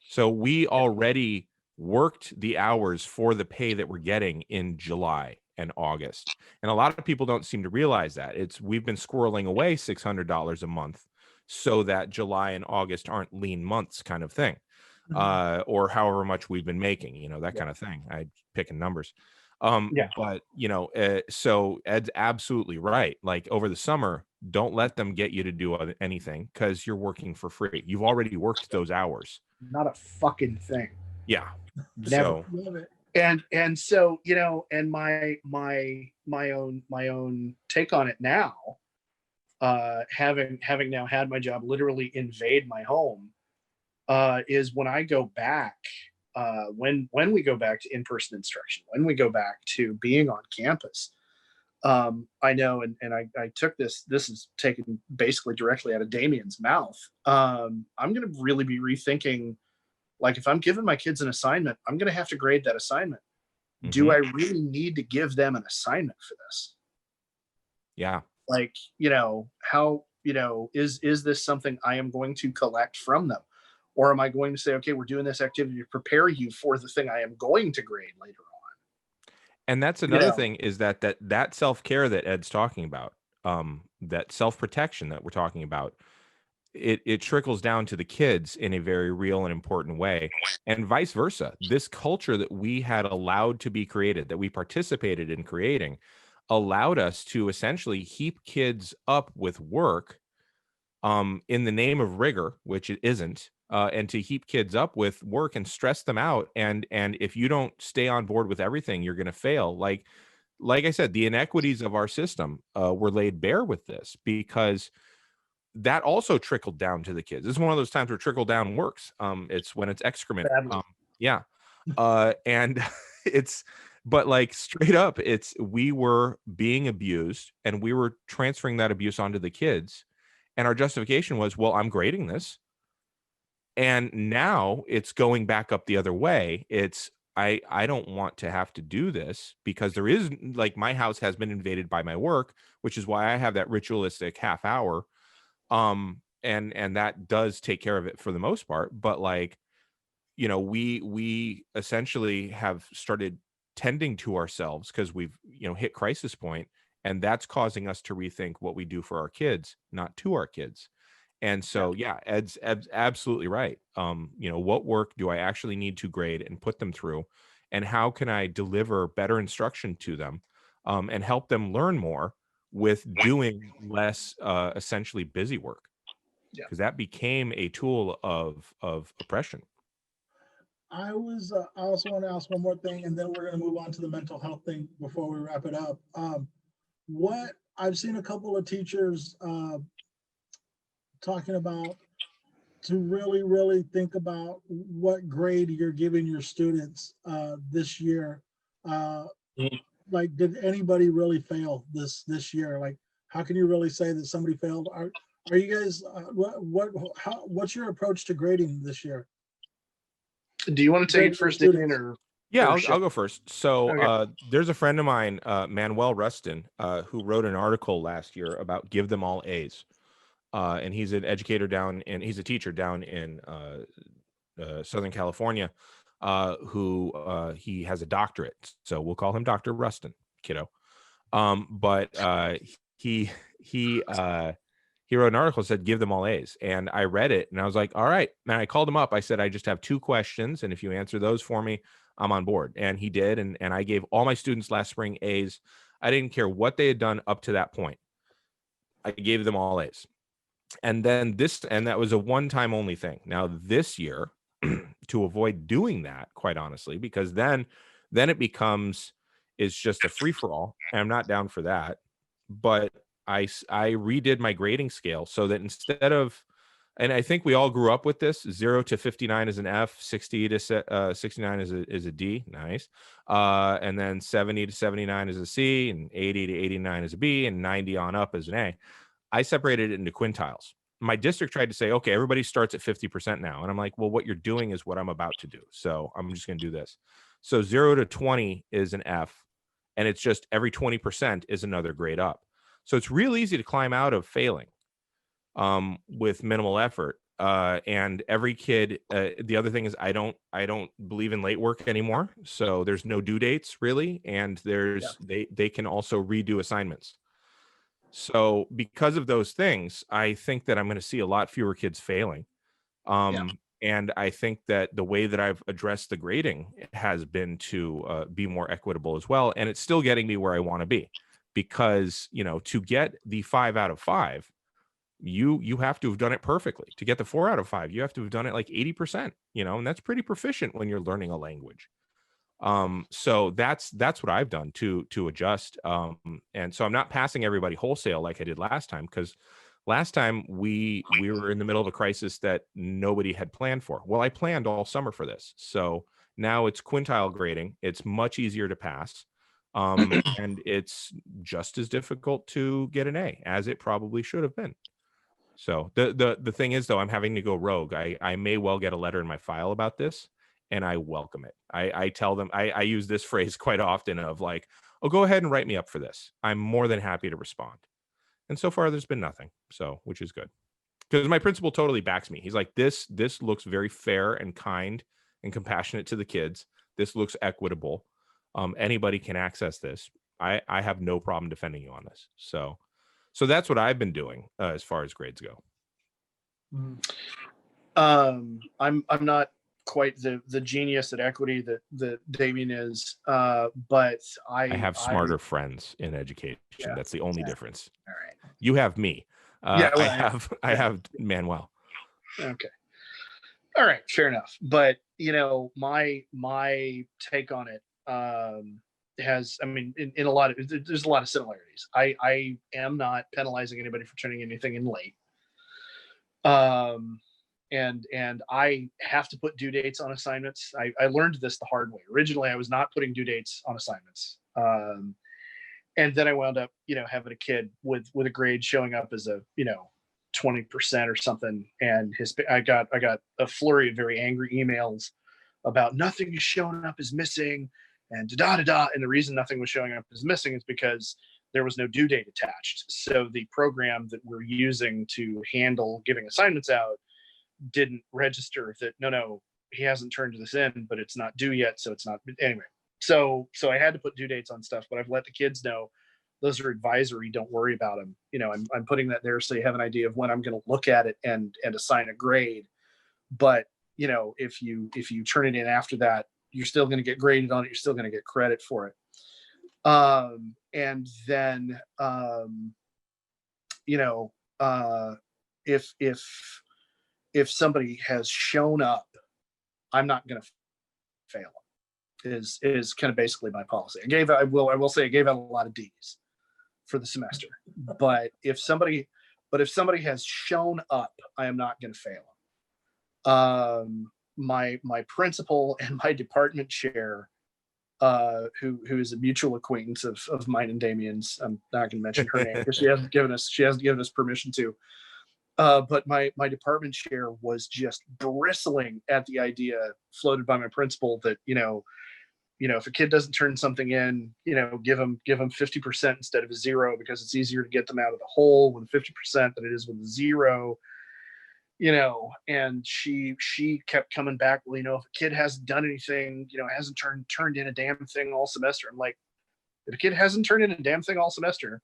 So we already worked the hours for the pay that we're getting in July and August. And a lot of people don't seem to realize that. We've been squirreling away $600 a month so that July and August aren't lean months kind of thing. Or however much we've been making, you know, that kind of thing. I picking numbers. But you know, so Ed's absolutely right. Like over the summer, don't let them get you to do anything because you're working for free. You've already worked those hours. not a fucking thing. Yeah. Never. So, Love it. And so, you know, and my own take on it now, having now had my job literally invade my home, is when I go back, when we go back to in-person instruction, when we go back to being on campus, I know, and I took this is taken basically directly out of Damian's mouth. I'm going to really be rethinking, like, if I'm giving my kids an assignment, I'm going to have to grade that assignment. Do I really need to give them an assignment for this? yeah. Like, you know, how, you know, is this something I am going to collect from them? Or am I going to say, okay, we're doing this activity to prepare you for the thing I am going to grade later on? And that's another thing is that self-care that Ed's talking about, that self-protection that we're talking about, it trickles down to the kids in a very real and important way, and vice versa. This culture that we had allowed to be created, that we participated in creating, allowed us to essentially heap kids up with work in the name of rigor, which it isn't, and to heap kids up with work and stress them out. And if you don't stay on board with everything, you're going to fail. Like I said, the inequities of our system were laid bare with this, because that also trickled down to the kids. This is one of those times where trickle down works. It's when it's excrement. Yeah. And but like straight up, we were being abused and we were transferring that abuse onto the kids. And our justification was, well, I'm grading this. And now it's going back up the other way. I don't want to have to do this, because there is, like, my house has been invaded by my work, which is why I have that ritualistic half hour. And that does take care of it for the most part. But, like, you know, we essentially have started tending to ourselves because we've, you know, hit crisis point, and that's causing us to rethink what we do for our kids, not to our kids. And so, yeah, Ed's absolutely right. You know, what work do I actually need to grade and put them through, and how can I deliver better instruction to them, and help them learn more with doing less, essentially busy work, because that became a tool of oppression. I also want to ask one more thing, and then we're going to move on to the mental health thing before we wrap it up. What I've seen a couple of teachers talking about to really think about what grade you're giving your students this year. Like, did anybody really fail this year? Like, how can you really say that somebody failed? Are you guys what's your approach to grading this year? Do you want to take it first, Damian, or Yeah, or I'll go first. So Okay. there's a friend of mine, Manuel Rustin, who wrote an article last year about give them all A's. And he's an educator he's a teacher down in Southern California, who he has a doctorate. So we'll call him Dr. Rustin, kiddo. But he wrote an article that said give them all A's, and I read it and I was like, all right. And I called him up. I said, I just have 2 questions, and if you answer those for me, I'm on board. And he did, and I gave all my students last spring A's. I didn't care what they had done up to that point. I gave them all A's. And then that was a one-time only thing. Now this year, to avoid doing that, quite honestly, because then it becomes, it's just a free-for-all, and I'm not down for that. But I redid my grading scale so that instead of, and I think we all grew up with this, 0 to 59 is an F, 60 to 69 is a D, nice. And then 70 to 79 is a C, and 80 to 89 is a B, and 90 on up is an A. I separated it into quintiles. My district tried to say, okay, everybody starts at 50% now. And I'm like, well, what you're doing is what I'm about to do. So I'm just going to do this. So 0 to 20 is an F, and it's just every 20% is another grade up. So it's real easy to climb out of failing with minimal effort. And every kid, the other thing is I don't believe in late work anymore. So there's no due dates really. And they can also redo assignments. So because of those things, I think that I'm going to see a lot fewer kids failing. And I think that the way that I've addressed the grading has been to be more equitable as well. And it's still getting me where I want to be, because, to get the 5 out of 5, you have to have done it perfectly. To get the 4 out of 5, you have to have done it like 80%, and that's pretty proficient when you're learning a language. So that's what I've done to adjust. And so I'm not passing everybody wholesale like I did last time, because last time we were in the middle of a crisis that nobody had planned for. Well, I planned all summer for this. So now it's quintile grading. It's much easier to pass. And it's just as difficult to get an A as it probably should have been. So the thing is, though, I'm having to go rogue. I may well get a letter in my file about this, and I welcome it. I tell them, I use this phrase quite often of like, oh, go ahead and write me up for this. I'm more than happy to respond. And so far there's been nothing. So, which is good. Because my principal totally backs me. He's like, this looks very fair and kind and compassionate to the kids. This looks equitable. Anybody can access this. I have no problem defending you on this. So that's what I've been doing as far as grades go. I'm not quite the genius at equity that Damian is, but I have smarter friends in education. Yeah, that's the only difference. All right. You have me. I have Manuel. Okay. All right, fair enough. But my take on it has, in a lot of, there's a lot of similarities. I am not penalizing anybody for turning anything in late. And I have to put due dates on assignments. I learned this the hard way. Originally, I was not putting due dates on assignments. And then I wound up, having a kid with a grade showing up as a, 20% or something. And I got a flurry of very angry emails about nothing is showing up as missing and da-da-da-da. And the reason nothing was showing up as missing is because there was no due date attached. So the program that we're using to handle giving assignments out didn't register that, no, he hasn't turned this in, but it's not due yet. So it's not, anyway. So I had to put due dates on stuff, but I've let the kids know those are advisory. Don't worry about them. I'm putting that there so you have an idea of when I'm going to look at it and assign a grade. But if you turn it in after that, you're still going to get graded on it. You're still going to get credit for it. And then if somebody has shown up, I'm not going to fail them. Is kind of basically my policy. I will say I gave out a lot of D's for the semester, but if somebody has shown up, I am not going to fail them. My principal and my department chair, who is a mutual acquaintance of mine and Damian's. I'm not going to mention her name because she hasn't given us permission to. But my department chair was just bristling at the idea floated by my principal that if a kid doesn't turn something in, give them 50% instead of a 0 because it's easier to get them out of the hole with 50% than it is with a 0. And she kept coming back. Well, if a kid hasn't done anything, hasn't turned in a damn thing all semester. I'm like, if a kid hasn't turned in a damn thing all semester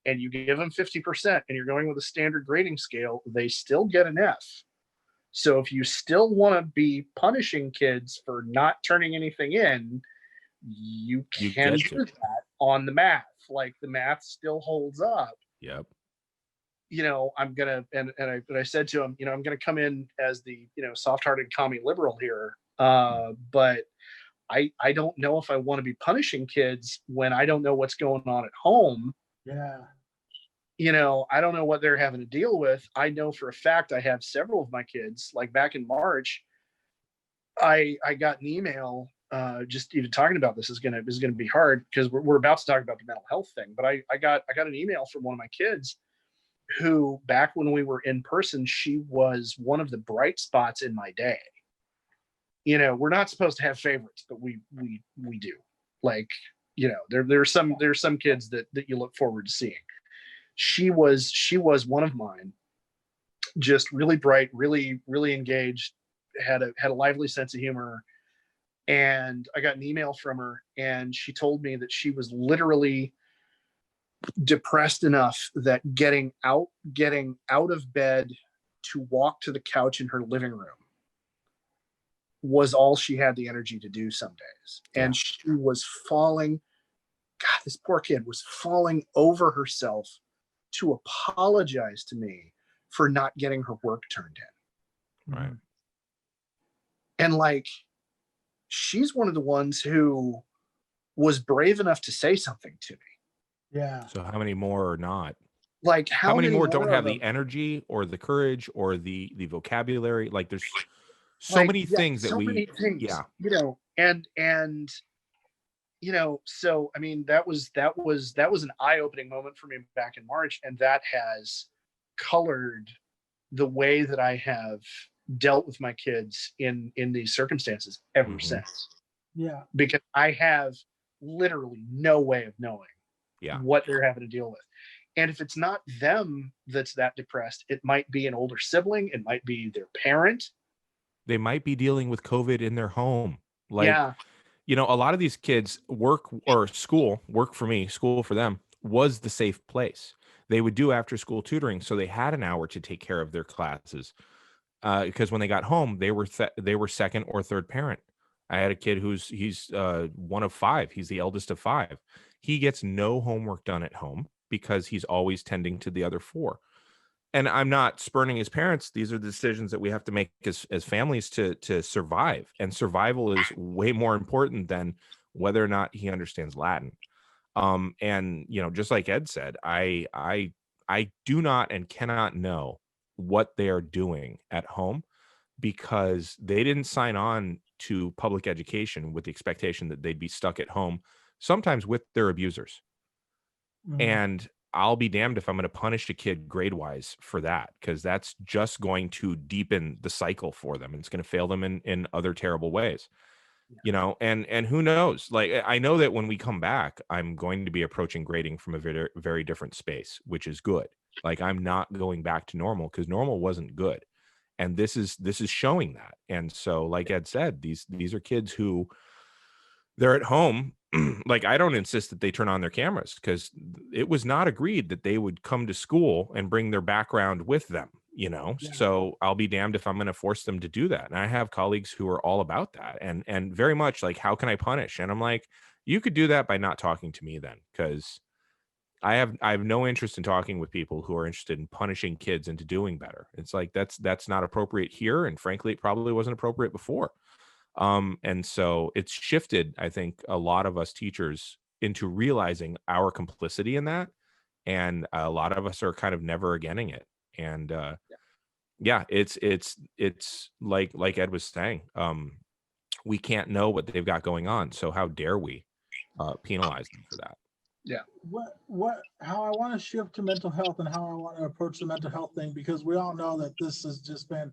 and you give them 50% and you're going with a standard grading scale, they still get an F. So if you still want to be punishing kids for not turning anything in, you can do that on the math. Like the math still holds up. Yep. I'm gonna and I said to him, I'm gonna come in as the soft-hearted commie liberal here, but I don't know if I want to be punishing kids when I don't know what's going on at home. Yeah. I don't know what they're having to deal with. I know for a fact I have several of my kids, like back in March, I got an email, just even talking about this is gonna be hard because we're about to talk about the mental health thing. But I got an email from one of my kids who, back when we were in person, she was one of the bright spots in my day. We're not supposed to have favorites, but we do. Like, there's some kids that you look forward to seeing. She was one of mine, just really bright, really, really engaged, had a lively sense of humor. And I got an email from her and she told me that she was literally depressed enough that getting out of bed to walk to the couch in her living room was all she had the energy to do some days. And she was falling, God, this poor kid was falling over herself to apologize to me for not getting her work turned in. Right. And like, she's one of the ones who was brave enough to say something to me. Yeah. So how many more are not? Like how many more don't have them? the energy or the courage or the vocabulary? Like there's so many things that many things, and so I mean that was an eye-opening moment for me back in March, and that has colored the way that I have dealt with my kids in these circumstances ever since. Yeah. Because I have literally no way of knowing what they're having to deal with. And if it's not them that's that depressed, it might be an older sibling, it might be their parent. They might be dealing with COVID in their home. Like, a lot of these kids work for them was the safe place. They would do after school tutoring. So they had an hour to take care of their classes. Because when they got home, they were second or third parent. I had a kid he's one of 5. He's the eldest of 5. He gets no homework done at home because he's always tending to the other 4. And I'm not spurning his parents. These are the decisions that we have to make as families to survive. And survival is way more important than whether or not he understands Latin. And just like Ed said, I do not and cannot know what they are doing at home because they didn't sign on to public education with the expectation that they'd be stuck at home, sometimes with their abusers. And I'll be damned if I'm going to punish a kid grade-wise for that, because that's just going to deepen the cycle for them. And it's going to fail them in other terrible ways, and who knows? Like, I know that when we come back, I'm going to be approaching grading from a very, very different space, which is good. Like, I'm not going back to normal because normal wasn't good. And this is showing that. And so, like Ed said, these are kids who they're at home. Like, I don't insist that they turn on their cameras because it was not agreed that they would come to school and bring their background with them, So I'll be damned if I'm going to force them to do that. And I have colleagues who are all about that and very much like, how can I punish? And I'm like, you could do that by not talking to me then, because I have no interest in talking with people who are interested in punishing kids into doing better. It's like, that's not appropriate here. And frankly, it probably wasn't appropriate before. And so it's shifted, I think, a lot of us teachers into realizing our complicity in that, and a lot of us are kind of never againing it. And yeah, it's like Ed was saying, we can't know what they've got going on, so how dare we penalize them for that? Yeah. How I want to shift to mental health and how I want to approach the mental health thing, because we all know that this has just been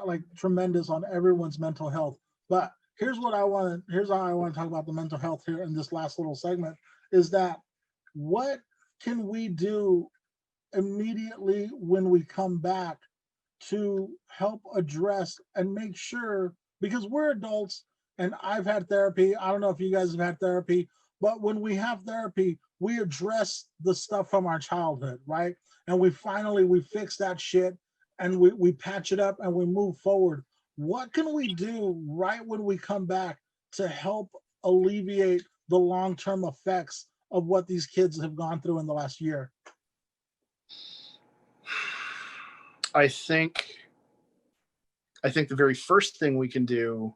like tremendous on everyone's mental health. But here's how I want to talk about the mental health here in this last little segment, is that what can we do immediately when we come back to help address and make sure, because we're adults and I've had therapy. I don't know if you guys have had therapy, but when we have therapy, we address the stuff from our childhood, right? And we fix that shit, and we patch it up and we move forward. What can we do right when we come back to help alleviate the long-term effects of what these kids have gone through in the last year? I think the very first thing we can do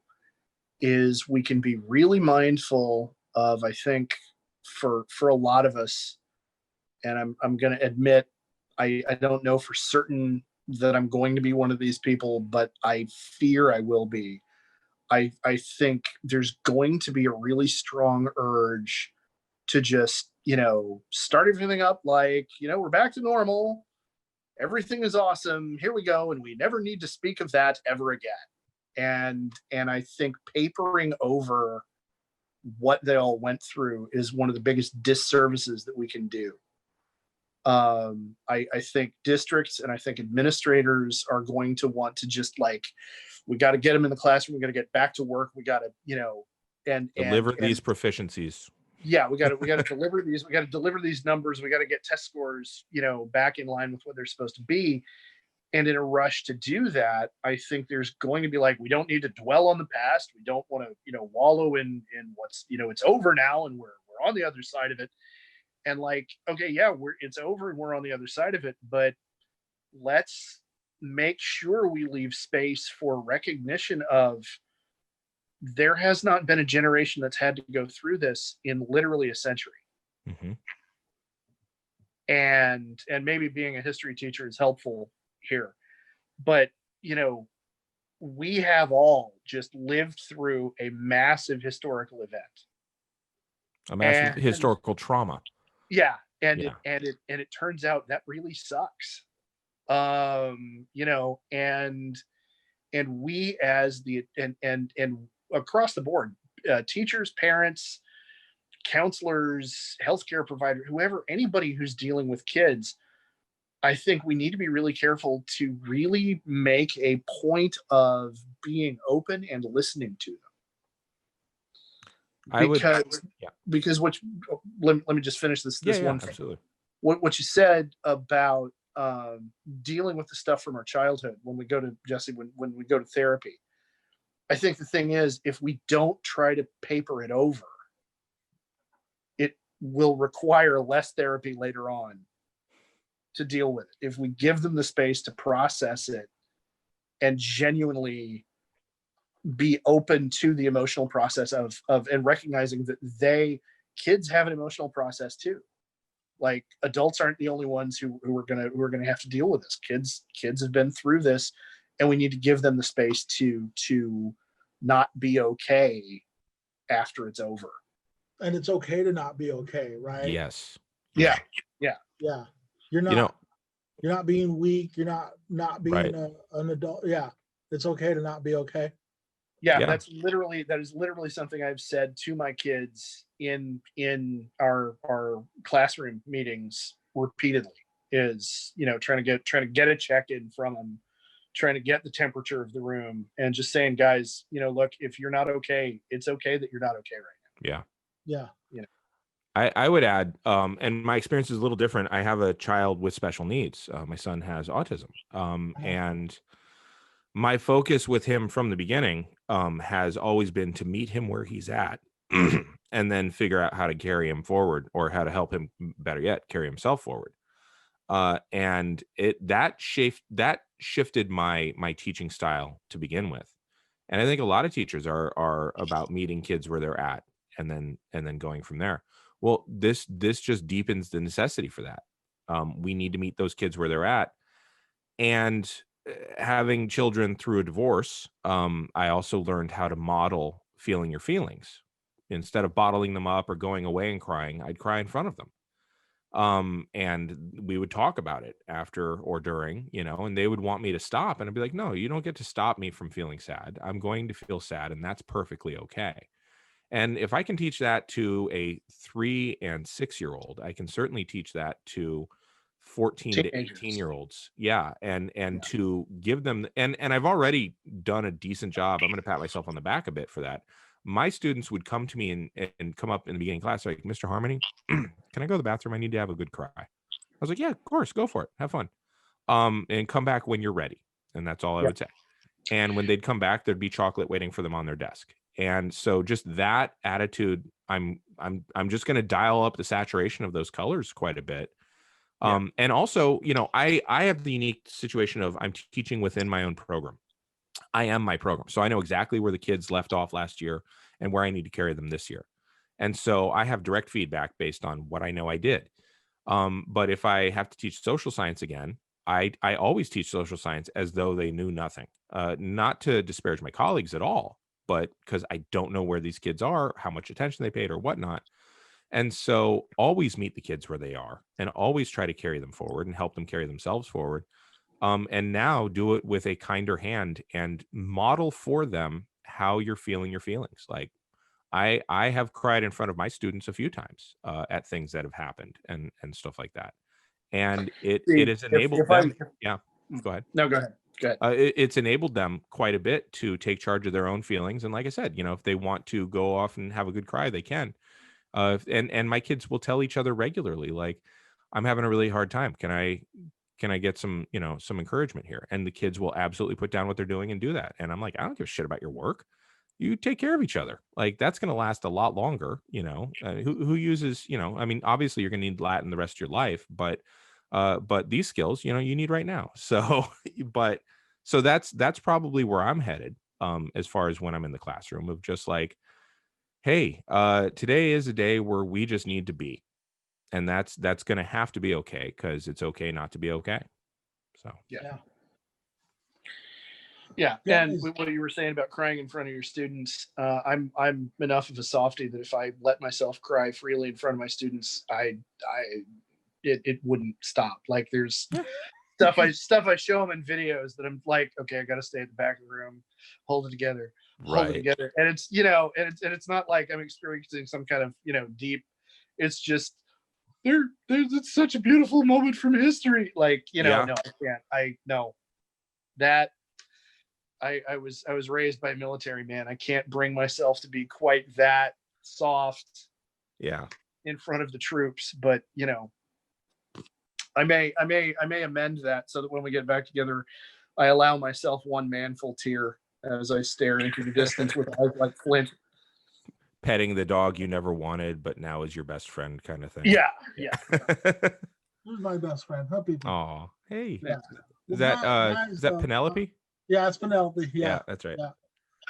is we can be really mindful of, I think for a lot of us, and I'm going to admit, I don't know for certain that I'm going to be one of these people, but I fear I will be. I think there's going to be a really strong urge to just, start everything up like, we're back to normal. Everything is awesome. Here we go. And we never need to speak of that ever again. And I think papering over what they all went through is one of the biggest disservices that we can do. I think districts and I think administrators are going to want to just like, we got to get them in the classroom. We got to get back to work. We got to, and deliver these proficiencies. Yeah, we got to deliver these. We got to deliver these numbers. We got to get test scores, back in line with what they're supposed to be. And in a rush to do that, I think there's going to be like, we don't need to dwell on the past. We don't want to, wallow in what's, it's over now and we're on the other side of it. And like, okay, yeah, it's over and we're on the other side of it, but let's make sure we leave space for recognition of there has not been a generation that's had to go through this in literally a century. Mm-hmm. And maybe being a history teacher is helpful here, but we have all just lived through a massive historical event, a massive historical trauma. Yeah. And Yeah. it turns out that really sucks. And we as and across the board, teachers, parents, counselors, healthcare providers, whoever, anybody who's dealing with kids, I think we need to be really careful to really make a point of being open and listening to them. Because let me just finish this one thing. Absolutely. What you said about dealing with the stuff from our childhood when we go to Jesse, when we go to therapy, I think the thing is, if we don't try to paper it over, it will require less therapy later on to deal with it. If we give them the space to process it and genuinely be open to the emotional process of and recognizing that kids have an emotional process too. Like, adults aren't the only ones who are gonna have to deal with this. Kids have been through this, and we need to give them the space to not be okay after it's over. And it's okay to not be okay, right? Yes. Yeah. You're not being weak. You're not being right. an adult. Yeah. It's okay to not be okay. Yeah. That is literally something I've said to my kids in our classroom meetings repeatedly, is, trying to get a check-in from them, trying to get the temperature of the room, and just saying, guys, look, if you're not okay, it's okay that you're not okay right now. Yeah. I would add, and my experience is a little different. I have a child with special needs. My son has autism, and my focus with him from the beginning has always been to meet him where he's at, and then figure out how to carry him forward, or how to help him, better yet, carry himself forward. And that shifted my teaching style to begin with, And I think a lot of teachers are about meeting kids where they're at and then going from there. Well, this just deepens the necessity for that. We need to meet those kids where they're at. And having children through a divorce, I also learned how to model feeling your feelings. Instead of bottling them up or going away and crying, I'd cry in front of them. And we would talk about it after or during, and they would want me to stop. And I'd be like, no, you don't get to stop me from feeling sad. I'm going to feel sad, and that's perfectly okay. And if I can teach that to a 3 and 6-year-old, I can certainly teach that to 14 to 18-year-olds. Yeah. And to give them, and I've already done a decent job. I'm going to pat myself on the back a bit for that. My students would come to me and come up in the beginning class like, Mr. Harmony, can I go to the bathroom? I need to have a good cry. I was like, yeah, of course, go for it. Have fun. And come back when you're ready. And that's all I would say. And when they'd come back, there'd be chocolate waiting for them on their desk. And so just that attitude, I'm just going to dial up the saturation of those colors quite a bit. And also, I have the unique situation of I'm teaching within my own program. I am my program. So I know exactly where the kids left off last year and where I need to carry them this year. And so I have direct feedback based on what I know I did. But if I have to teach social science again, I always teach social science as though they knew nothing. Not to disparage my colleagues at all, but because I don't know where these kids are, how much attention they paid or whatnot. And so always meet the kids where they are and always try to carry them forward and help them carry themselves forward. And now do it with a kinder hand and model for them how you're feeling your feelings. Like I have cried in front of my students a few times at things that have happened and stuff like that. And it has enabled them. Yeah, go ahead. No, go ahead. Go ahead. It's enabled them quite a bit to take charge of their own feelings. And like I said, if they want to go off and have a good cry, they can. And my kids will tell each other regularly, like, I'm having a really hard time. Can I get some, some encouragement here? And the kids will absolutely put down what they're doing and do that. And I'm like, I don't give a shit about your work. You take care of each other. Like that's going to last a lot longer. Who uses, I mean, obviously you're going to need Latin the rest of your life, but these skills, you need right now. So, so that's probably where I'm headed. As far as when I'm in the classroom of just like, hey, today is a day where we just need to be. And that's going to have to be okay because it's okay not to be okay. So, Yeah. And what you were saying about crying in front of your students, I'm enough of a softie that if I let myself cry freely in front of my students, it wouldn't stop. Like there's stuff I show them in videos that I'm like, okay, I got to stay at the back of the room, hold it together. And it's, and it's not like I'm experiencing some kind of, deep, it's just, it's such a beautiful moment from history. Like, no, I can't. I was raised by a military man. I can't bring myself to be quite that soft in front of the troops, but I may amend that so that when we get back together, I allow myself one manful tear as I stare into the distance with eyes like flint. Petting the dog you never wanted, but now is your best friend kind of thing. Yeah. Who's my best friend? Her people. Oh, hey. Yeah. Is that Penelope? Yeah, it's Penelope. Yeah, that's right. Yeah.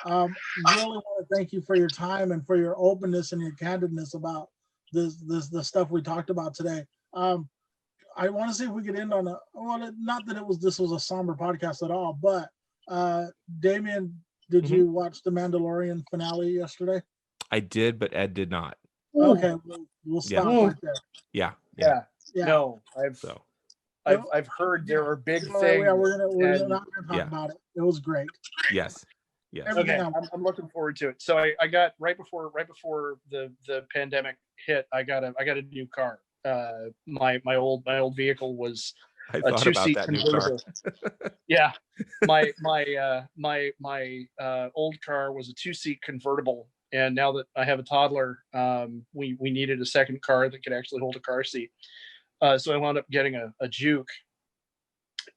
Really want to thank you for your time and for your openness and your candidness about the stuff we talked about today. I want to see if we could end on not that this was a somber podcast at all, but Damian, did you watch the Mandalorian finale yesterday? I did, but Ed did not. Okay, we'll stop right there. Yeah. No, I've heard there are big things. Yeah, we're not gonna talk about it. It was great. Yes. Okay, I'm looking forward to it. So I got right before the pandemic hit, I got a new car. My old vehicle was a 2-seat convertible. Yeah, my old car was a 2-seat convertible, and now that I have a toddler, we needed a second car that could actually hold a car seat. So I wound up getting a Juke,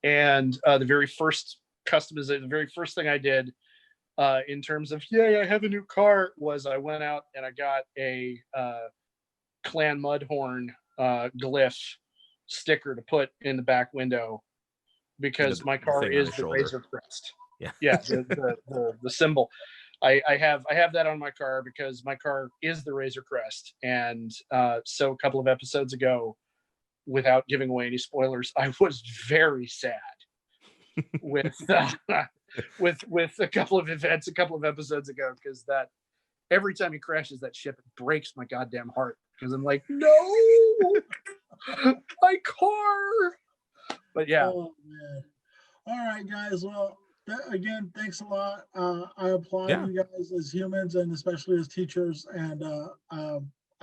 and the very first customization, the very first thing I did in terms of I have a new car was I went out and I got a Clan Mudhorn glyph sticker to put in the back window because my car is the Razor Crest. Yeah, the symbol. I have that on my car because my car is the Razor Crest, and so a couple of episodes ago, without giving away any spoilers, I was very sad with with a couple of events a couple of episodes ago, because that every time he crashes that ship, it breaks my goddamn heart, because I'm like, no, my car. But yeah. Oh man. All right, guys. Well, again, thanks a lot. I applaud you guys as humans and especially as teachers. And I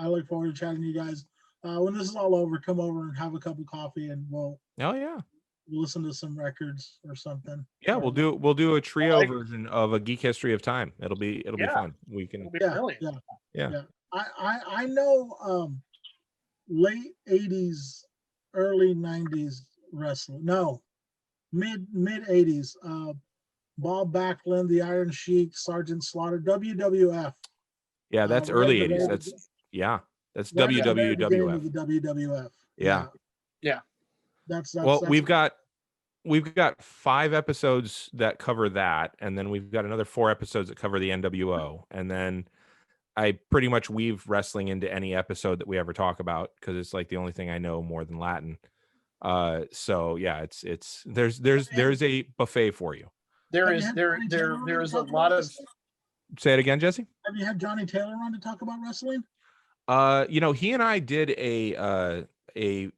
look forward to chatting to you guys. When this is all over, come over and have a cup of coffee, and we'll listen to some records or something. Yeah, we'll do a trio version of A Geek History of Time. It'll be fun. We can. Yeah. I know late 80s, early 90s wrestling. No, mid 80s. Bob Backlund, the Iron Sheik, Sergeant Slaughter, WWF. Yeah, that's early 80s. That's WWF. Of the WWF. Yeah. That's we've got 5 episodes that cover that, and then we've got another 4 episodes that cover the NWO, and then I pretty much weave wrestling into any episode that we ever talk about, because it's like the only thing I know more than Latin. So yeah, it's there's a buffet for you. There is a lot of. Say it again, Jesse. Have you had Johnny Taylor on to talk about wrestling? He and I did a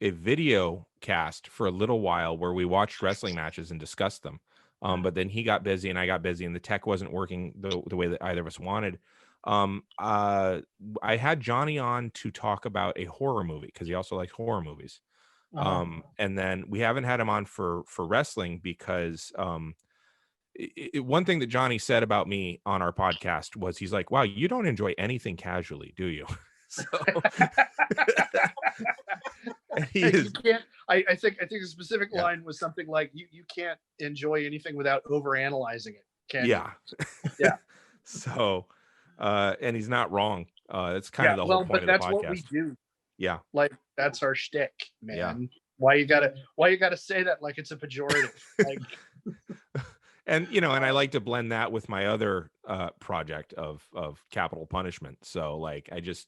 video cast for a little while where we watched wrestling matches and discussed them. But then he got busy and I got busy, and the tech wasn't working the way that either of us wanted. I had Johnny on to talk about a horror movie, because he also likes horror movies. And then we haven't had him on for wrestling because one thing that Johnny said about me on our podcast was, he's like, wow, you don't enjoy anything casually, do you? So I think a specific line was something like, you can't enjoy anything without overanalyzing it, can you? Yeah. So and he's not wrong. It's kind of the whole point of the podcast. But that's what we do. Yeah. Like, that's our shtick, man. Yeah. Why you gotta say that like it's a pejorative? Like, and and I like to blend that with my other project of capital punishment. So like, I just,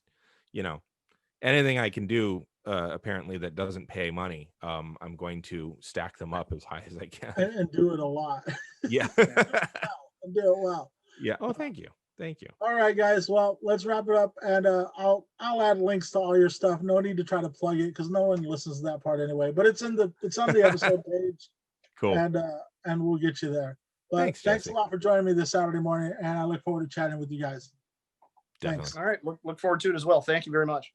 anything I can do apparently that doesn't pay money, I'm going to stack them up as high as I can and do it a lot. Yeah. And do it well. Yeah. Oh, thank you. All right, guys. Well, let's wrap it up, and I'll add links to all your stuff. No need to try to plug it, because no one listens to that part anyway. But it's on the episode page. Cool. And we'll get you there. But thanks a lot for joining me this Saturday morning, and I look forward to chatting with you guys. Definitely. Thanks. All right. Look forward to it as well. Thank you very much.